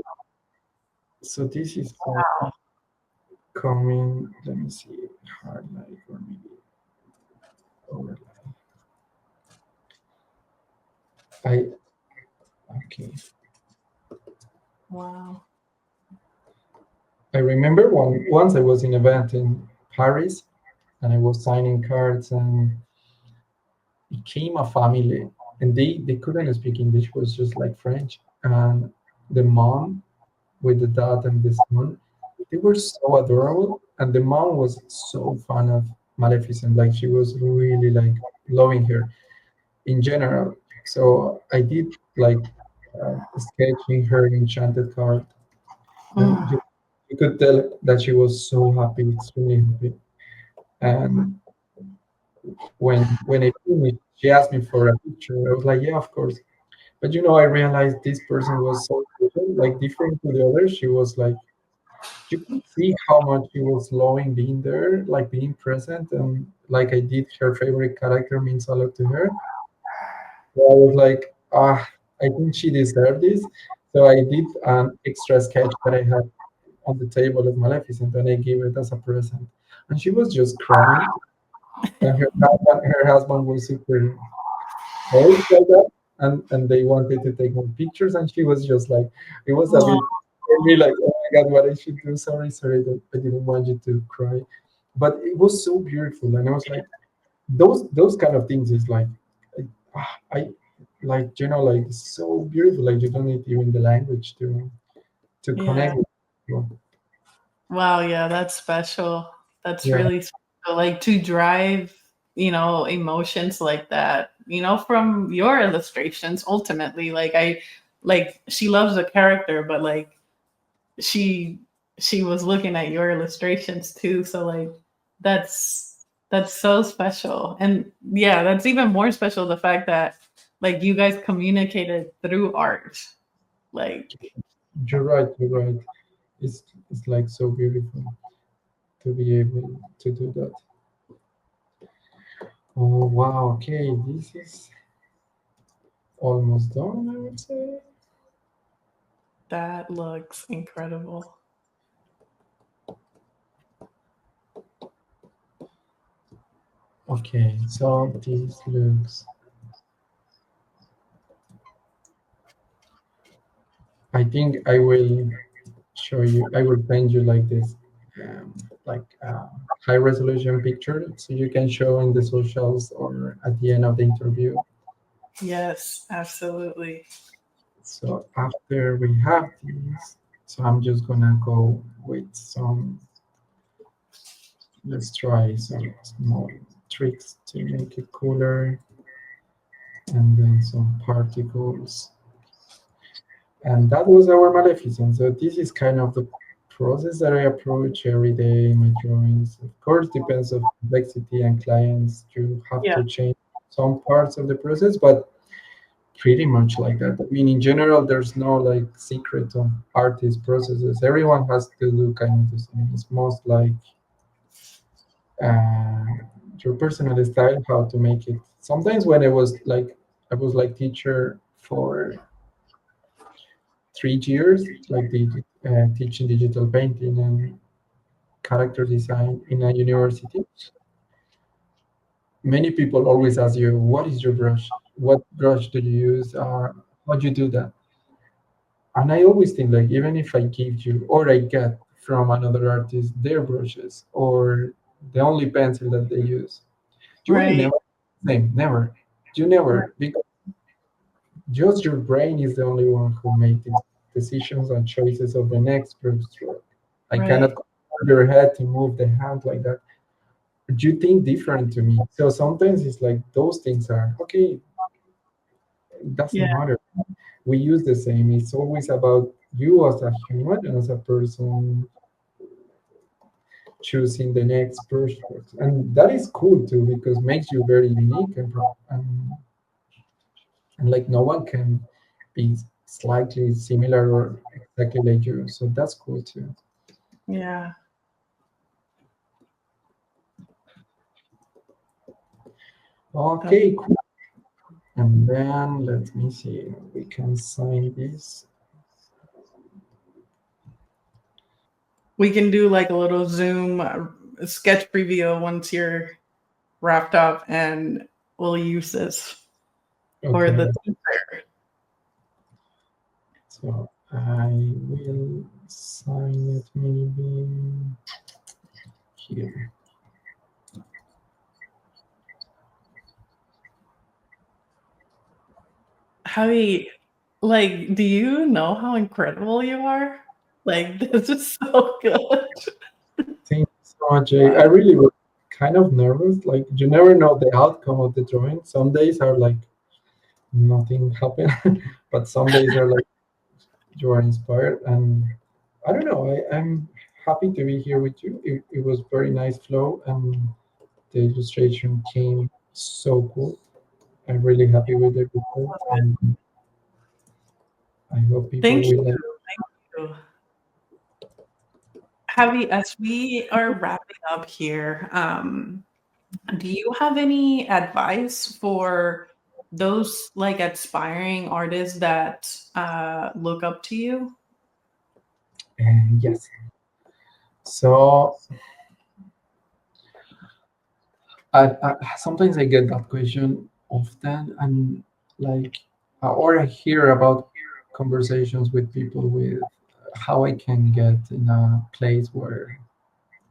so this is all coming. Let me see, hard life or maybe over. I okay. Wow. I remember once I was in an event in Paris and I was signing cards and it came a family and they couldn't speak English, it was just like French. And the mom with the dad and the son, they were so adorable. And the mom was so fan of Maleficent, like she was really like loving her in general. So I did like sketching her enchanted card, and Mm. you could tell that she was so happy, extremely happy. And when I finished, she asked me for a picture. I was like, yeah, of course. But I realized this person was so different, like different to the others. She was like, you could see how much she was loving being there, like being present, and like I did. Her favorite character means a lot to her. So I was like, I think she deserved this. So I did an extra sketch that I had on the table of Maleficent, and I gave it as a present. And she was just crying, and her husband was super old like that, and they wanted to take more pictures, and she was just like, it was a bit for me like, oh my god, what I should do? Sorry, that I didn't want you to cry, but it was so beautiful, and I was like, those kind of things is like, I like like it's so beautiful, like you don't need even the language to Yeah. connect with people. Wow, yeah, that's special. That's Yeah, really special. Like to drive, emotions like that, from your illustrations ultimately. Like she loves the character, but like she she was looking at your illustrations too. So like that's so special. And yeah, that's even more special the fact that like you guys communicated through art. Like you're right. It's like so beautiful to be able to do that. Oh wow, okay, this is almost done, I would say. that looks incredible. Okay, so this looks, I think I will show you, I will paint you like this. um, like high resolution picture, so you can show in the socials or at the end of the interview. Yes, absolutely. So after we have these, so I'm just gonna go with some. Let's try some small tricks to make it cooler, and then some particles. And that was our Maleficent. So this is kind of the process that I approach every day in my drawings. Of course, depends on complexity and clients. You have Yeah, to change some parts of the process, but pretty much like that. I mean, in general, there's no like secret of artist processes. Everyone has to do kind of the same. It's most like uh, your personal style, how to make it. Sometimes when I was like teacher for 3 years, like teaching digital painting and character design in a university. Many people always ask you, "What is your brush? What brush do you use? How do you do that?" And I always think like, even if I give you or I get from another artist their brushes or the only pencil that they use, you will right. never same, never. You never, because just your brain is the only one who makes these decisions and choices of the next brush stroke. I cannot Right. control your head to move the hand like that. But you think different to me. So sometimes it's like those things are okay, it Yeah. doesn't matter. We use the same. It's always about you as a human and as a person choosing the next brush strokes. And that is cool too because makes you very unique and like no one can be slightly similar or exactly like you. So that's cool too. Yeah. That's- Okay, cool. And then let me see. We can sign this. We can do like a little Zoom sketch preview once you're wrapped up, and we'll use this for the Okay. So I will sign it maybe here. Javi, like, do you know how incredible you are? Like, this is so good. Thank you so much, Jay. I really was kind of nervous. Like you never know the outcome of the drawing. Some days are like nothing happened, but some days are like you are inspired. And I don't know. I'm happy to be here with you. It was very nice flow, and the illustration came so cool. I'm really happy with the result, and I hope people Thank will like. you. Javi, as we are wrapping up here, do you have any advice for those like aspiring artists that look up to you? Yes. So sometimes I get that question often, and like, or I hear about conversations with people with how I can get in a place where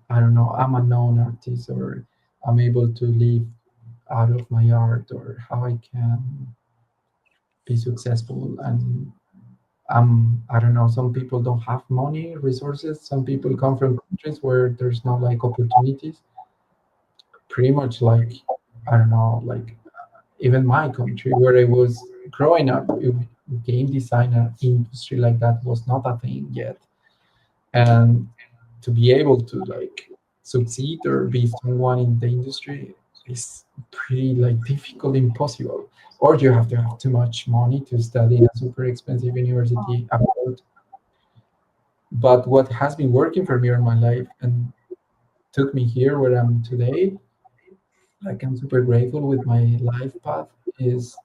I don't know I'm a known artist or I'm able to live out of my art or how I can be successful and I don't know, some people don't have money resources, some people come from countries where there's no like opportunities, pretty much like I don't know, like even my country where I was growing up, game designer industry like that was not a thing yet. And to be able to like succeed or be someone in the industry is pretty like difficult, impossible. Or you have to have too much money to study in a super expensive university abroad. But what has been working for me in my life and took me here where I'm today, like I'm super grateful with my life path, is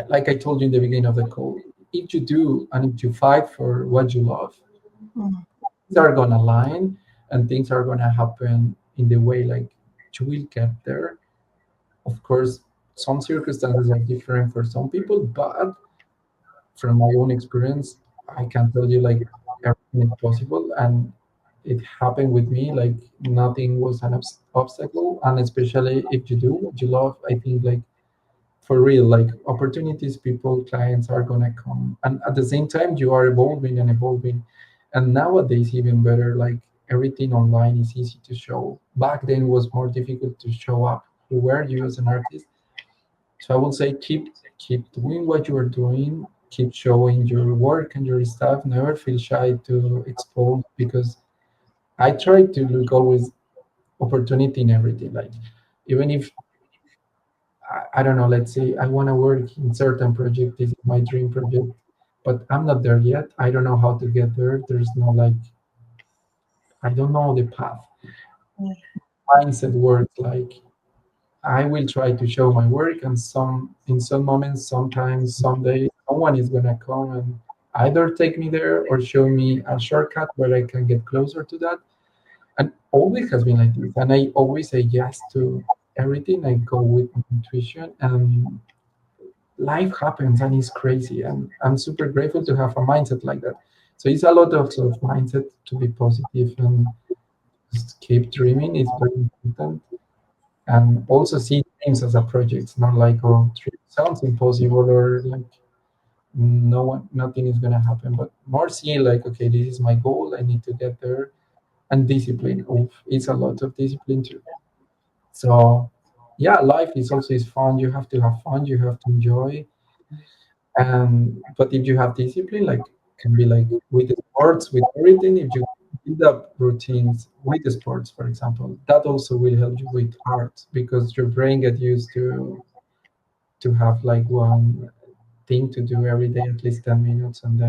like I told you in the beginning of the call, if you do and if you fight for what you love, Mm. things are gonna align and things are gonna happen in the way like you will get there. Of course, some circumstances are different for some people, but from my own experience, I can tell you like everything is possible. And it happened with me. Like nothing was an obstacle, and especially if you do what you love, I think like for real, like opportunities, people, clients are gonna come, and at the same time, you are evolving and evolving. And nowadays, even better, like everything online is easy to show. Back then, it was more difficult to show up who were you as an artist. So I will say keep doing what you are doing, keep showing your work and your stuff. Never feel shy to expose because I try to look always opportunity in everything. Like even if I don't know, let's say I want to work in certain project, this is my dream project, but I'm not there yet. I don't know how to get there. There's no like I don't know the path. Mindset works like I will try to show my work, and some moments, sometimes, someday, someone is gonna come and either take me there or show me a shortcut where I can get closer to that. And always has been like this. And I always say yes to everything. I go with my intuition, and life happens, and it's crazy. And I'm super grateful to have a mindset like that. So it's a lot of sort of mindset to be positive and just keep dreaming. It's very important, and also see dreams as a project. It's not like, oh, dream sounds impossible or like no one, nothing is gonna happen. But more see like, okay, this is my goal. I need to get there. And discipline. Oof, it's a lot of discipline too. So yeah, life is also is fun. You have to have fun. You have to enjoy. And but if you have discipline, like can be like with the sports, with everything. If you build up routines with the sports, for example, that also will help you with art because your brain get used to have like one thing to do every day, at least 10 minutes, and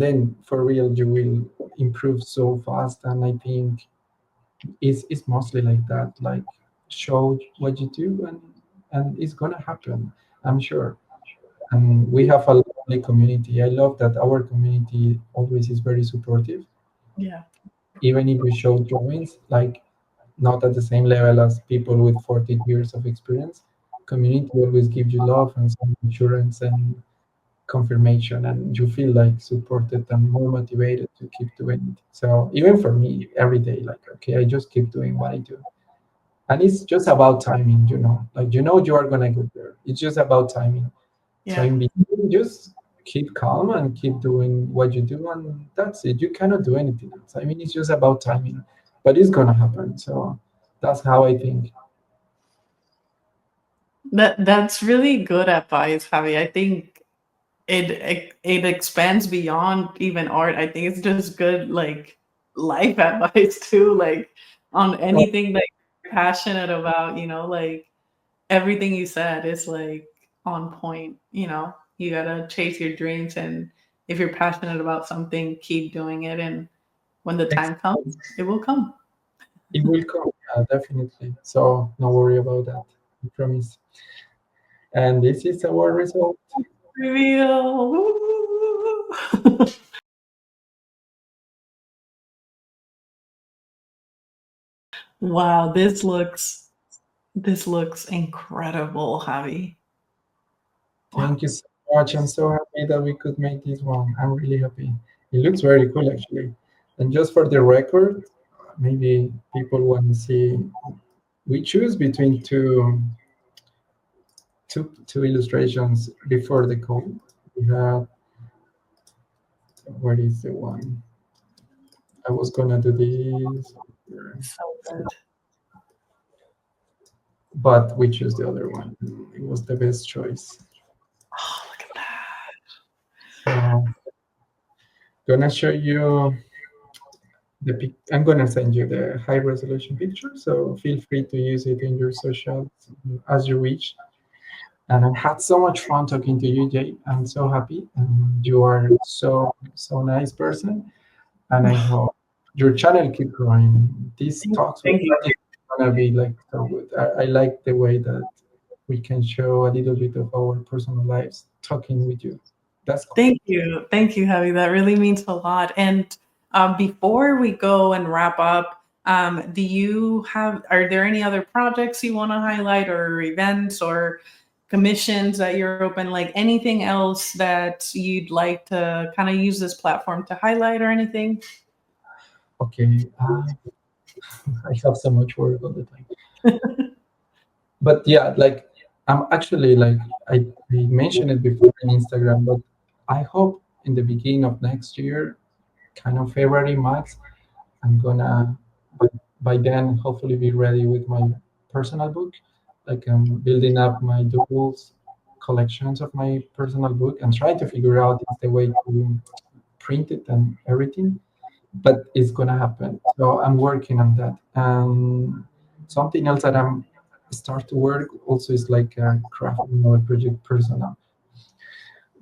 then for real, you will improve so fast. And I think it's mostly like that. Like show what you do, and it's gonna happen. I'm sure. And we have a lovely community. I love that our community always is very supportive. Yeah. Even if you show drawings, like not at the same level as people with 40 years of experience, community always gives you love and some insurance and confirmation, and you feel like supported and more motivated to keep doing it. So even for me, every day, like okay, I just keep doing what I do, and it's just about timing. Like you are gonna get there. It's just about timing. So Yeah. in between, just keep calm and keep doing what you do, and that's it. You cannot do anything else. I mean, it's just about timing, but it's gonna happen. So that's how I think. That's really good advice, Javi. I think it expands beyond even art. I think it's just good like life advice too, like on So anything that you're passionate about, like everything you said is like on point, You gotta chase your dreams, and if you're passionate about something, keep doing it, and when the next, time comes, it will come. it will come, definitely. So no worry about that. I promise. And this is our result. Reveal. Woo! Wow, this looks incredible, Javi. Wow. Thank you so much. I'm so happy that we could make this one. I'm really happy. It looks very cool, actually. And just for the record, maybe people want to see. We choose between two illustrations before the code. We have where is the one? I was gonna do this, So good. but we choose the other one. It was the best choice. Oh, look at that. So gonna show you I'm gonna send you the high resolution picture. So feel free to use it in your socials as you wish. And I had so much fun talking to you, Jay. I'm so happy. You are so nice person, and I hope your channel keep growing. These talks with Thank you. artists are gonna be like so good. I like the way that we can show a little bit of our personal lives talking with you. That's cool. Thank you. Thank you, Javi. That really means a lot. And before we go and wrap up, are there any other projects you want to highlight, or events or commissions that you're open, like anything else that you'd like to kind of use this platform to highlight or anything? Okay, I have so much work all the time. But yeah, like I'm actually like I mentioned it before in Instagram, but I hope in the beginning of next year, kind of February max, I'm gonna by, by then hopefully be ready with my personal book. Like I'm building up my doubles collections of my personal book and trying to figure out is the way to print it and everything. But it's gonna happen. So I'm working on that. Something else that I'm start to work also is like crafting my project personal.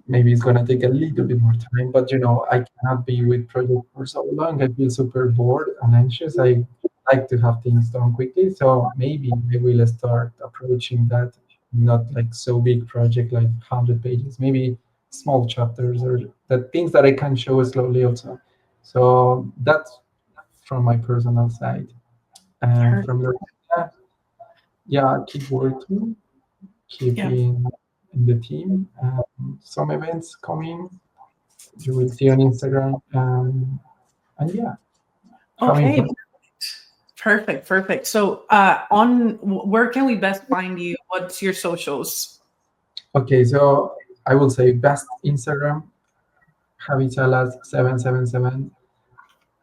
Maybe it's gonna take a little bit more time, but I cannot be with project for so long. I feel super bored and anxious. I like to have things done quickly, so maybe I will start approaching that not like so big project like 100 pages, maybe small chapters or the things that I can show slowly also. So that's from my personal side. And Perfect. from your yeah, keep working, keep Yeah. in the team. Some events coming you will see on Instagram. And yeah, having Okay. fun. Perfect. Perfect. So, on where can we best find you? What's your socials? Okay, so I will say best Instagram, Javi Salas 777.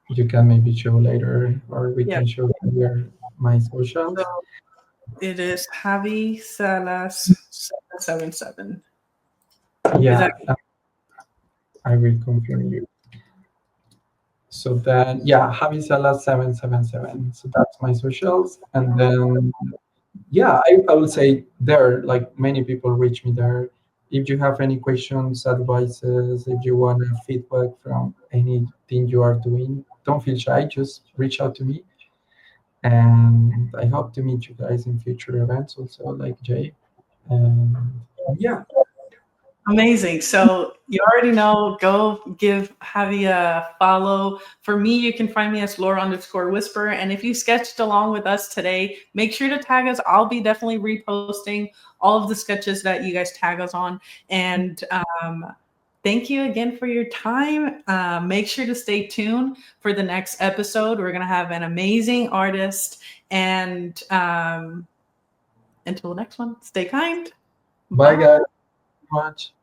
You can maybe show later, or we Yeah. can show here my So socials. it is Javi Salas 777. Is that Yeah, I will confirm you. So then, yeah, Javi Salas 777. So that's my socials. And then yeah, I would say there, like many people reach me there. If you have any questions, advices, if you want a feedback from anything you are doing, don't feel shy, just reach out to me. And I hope to meet you guys in future events also, like Jay. And yeah, amazing? So you already know, go give Javi a follow. For me, you can find me as Laura_Whisper. And if you sketched along with us today, make sure to tag us. I'll be definitely reposting all of the sketches that you guys tag us on. And thank you again for your time. Make sure to stay tuned for the next episode. We're going to have an amazing artist. And until the next one, stay kind. bye Bye. guys, so much.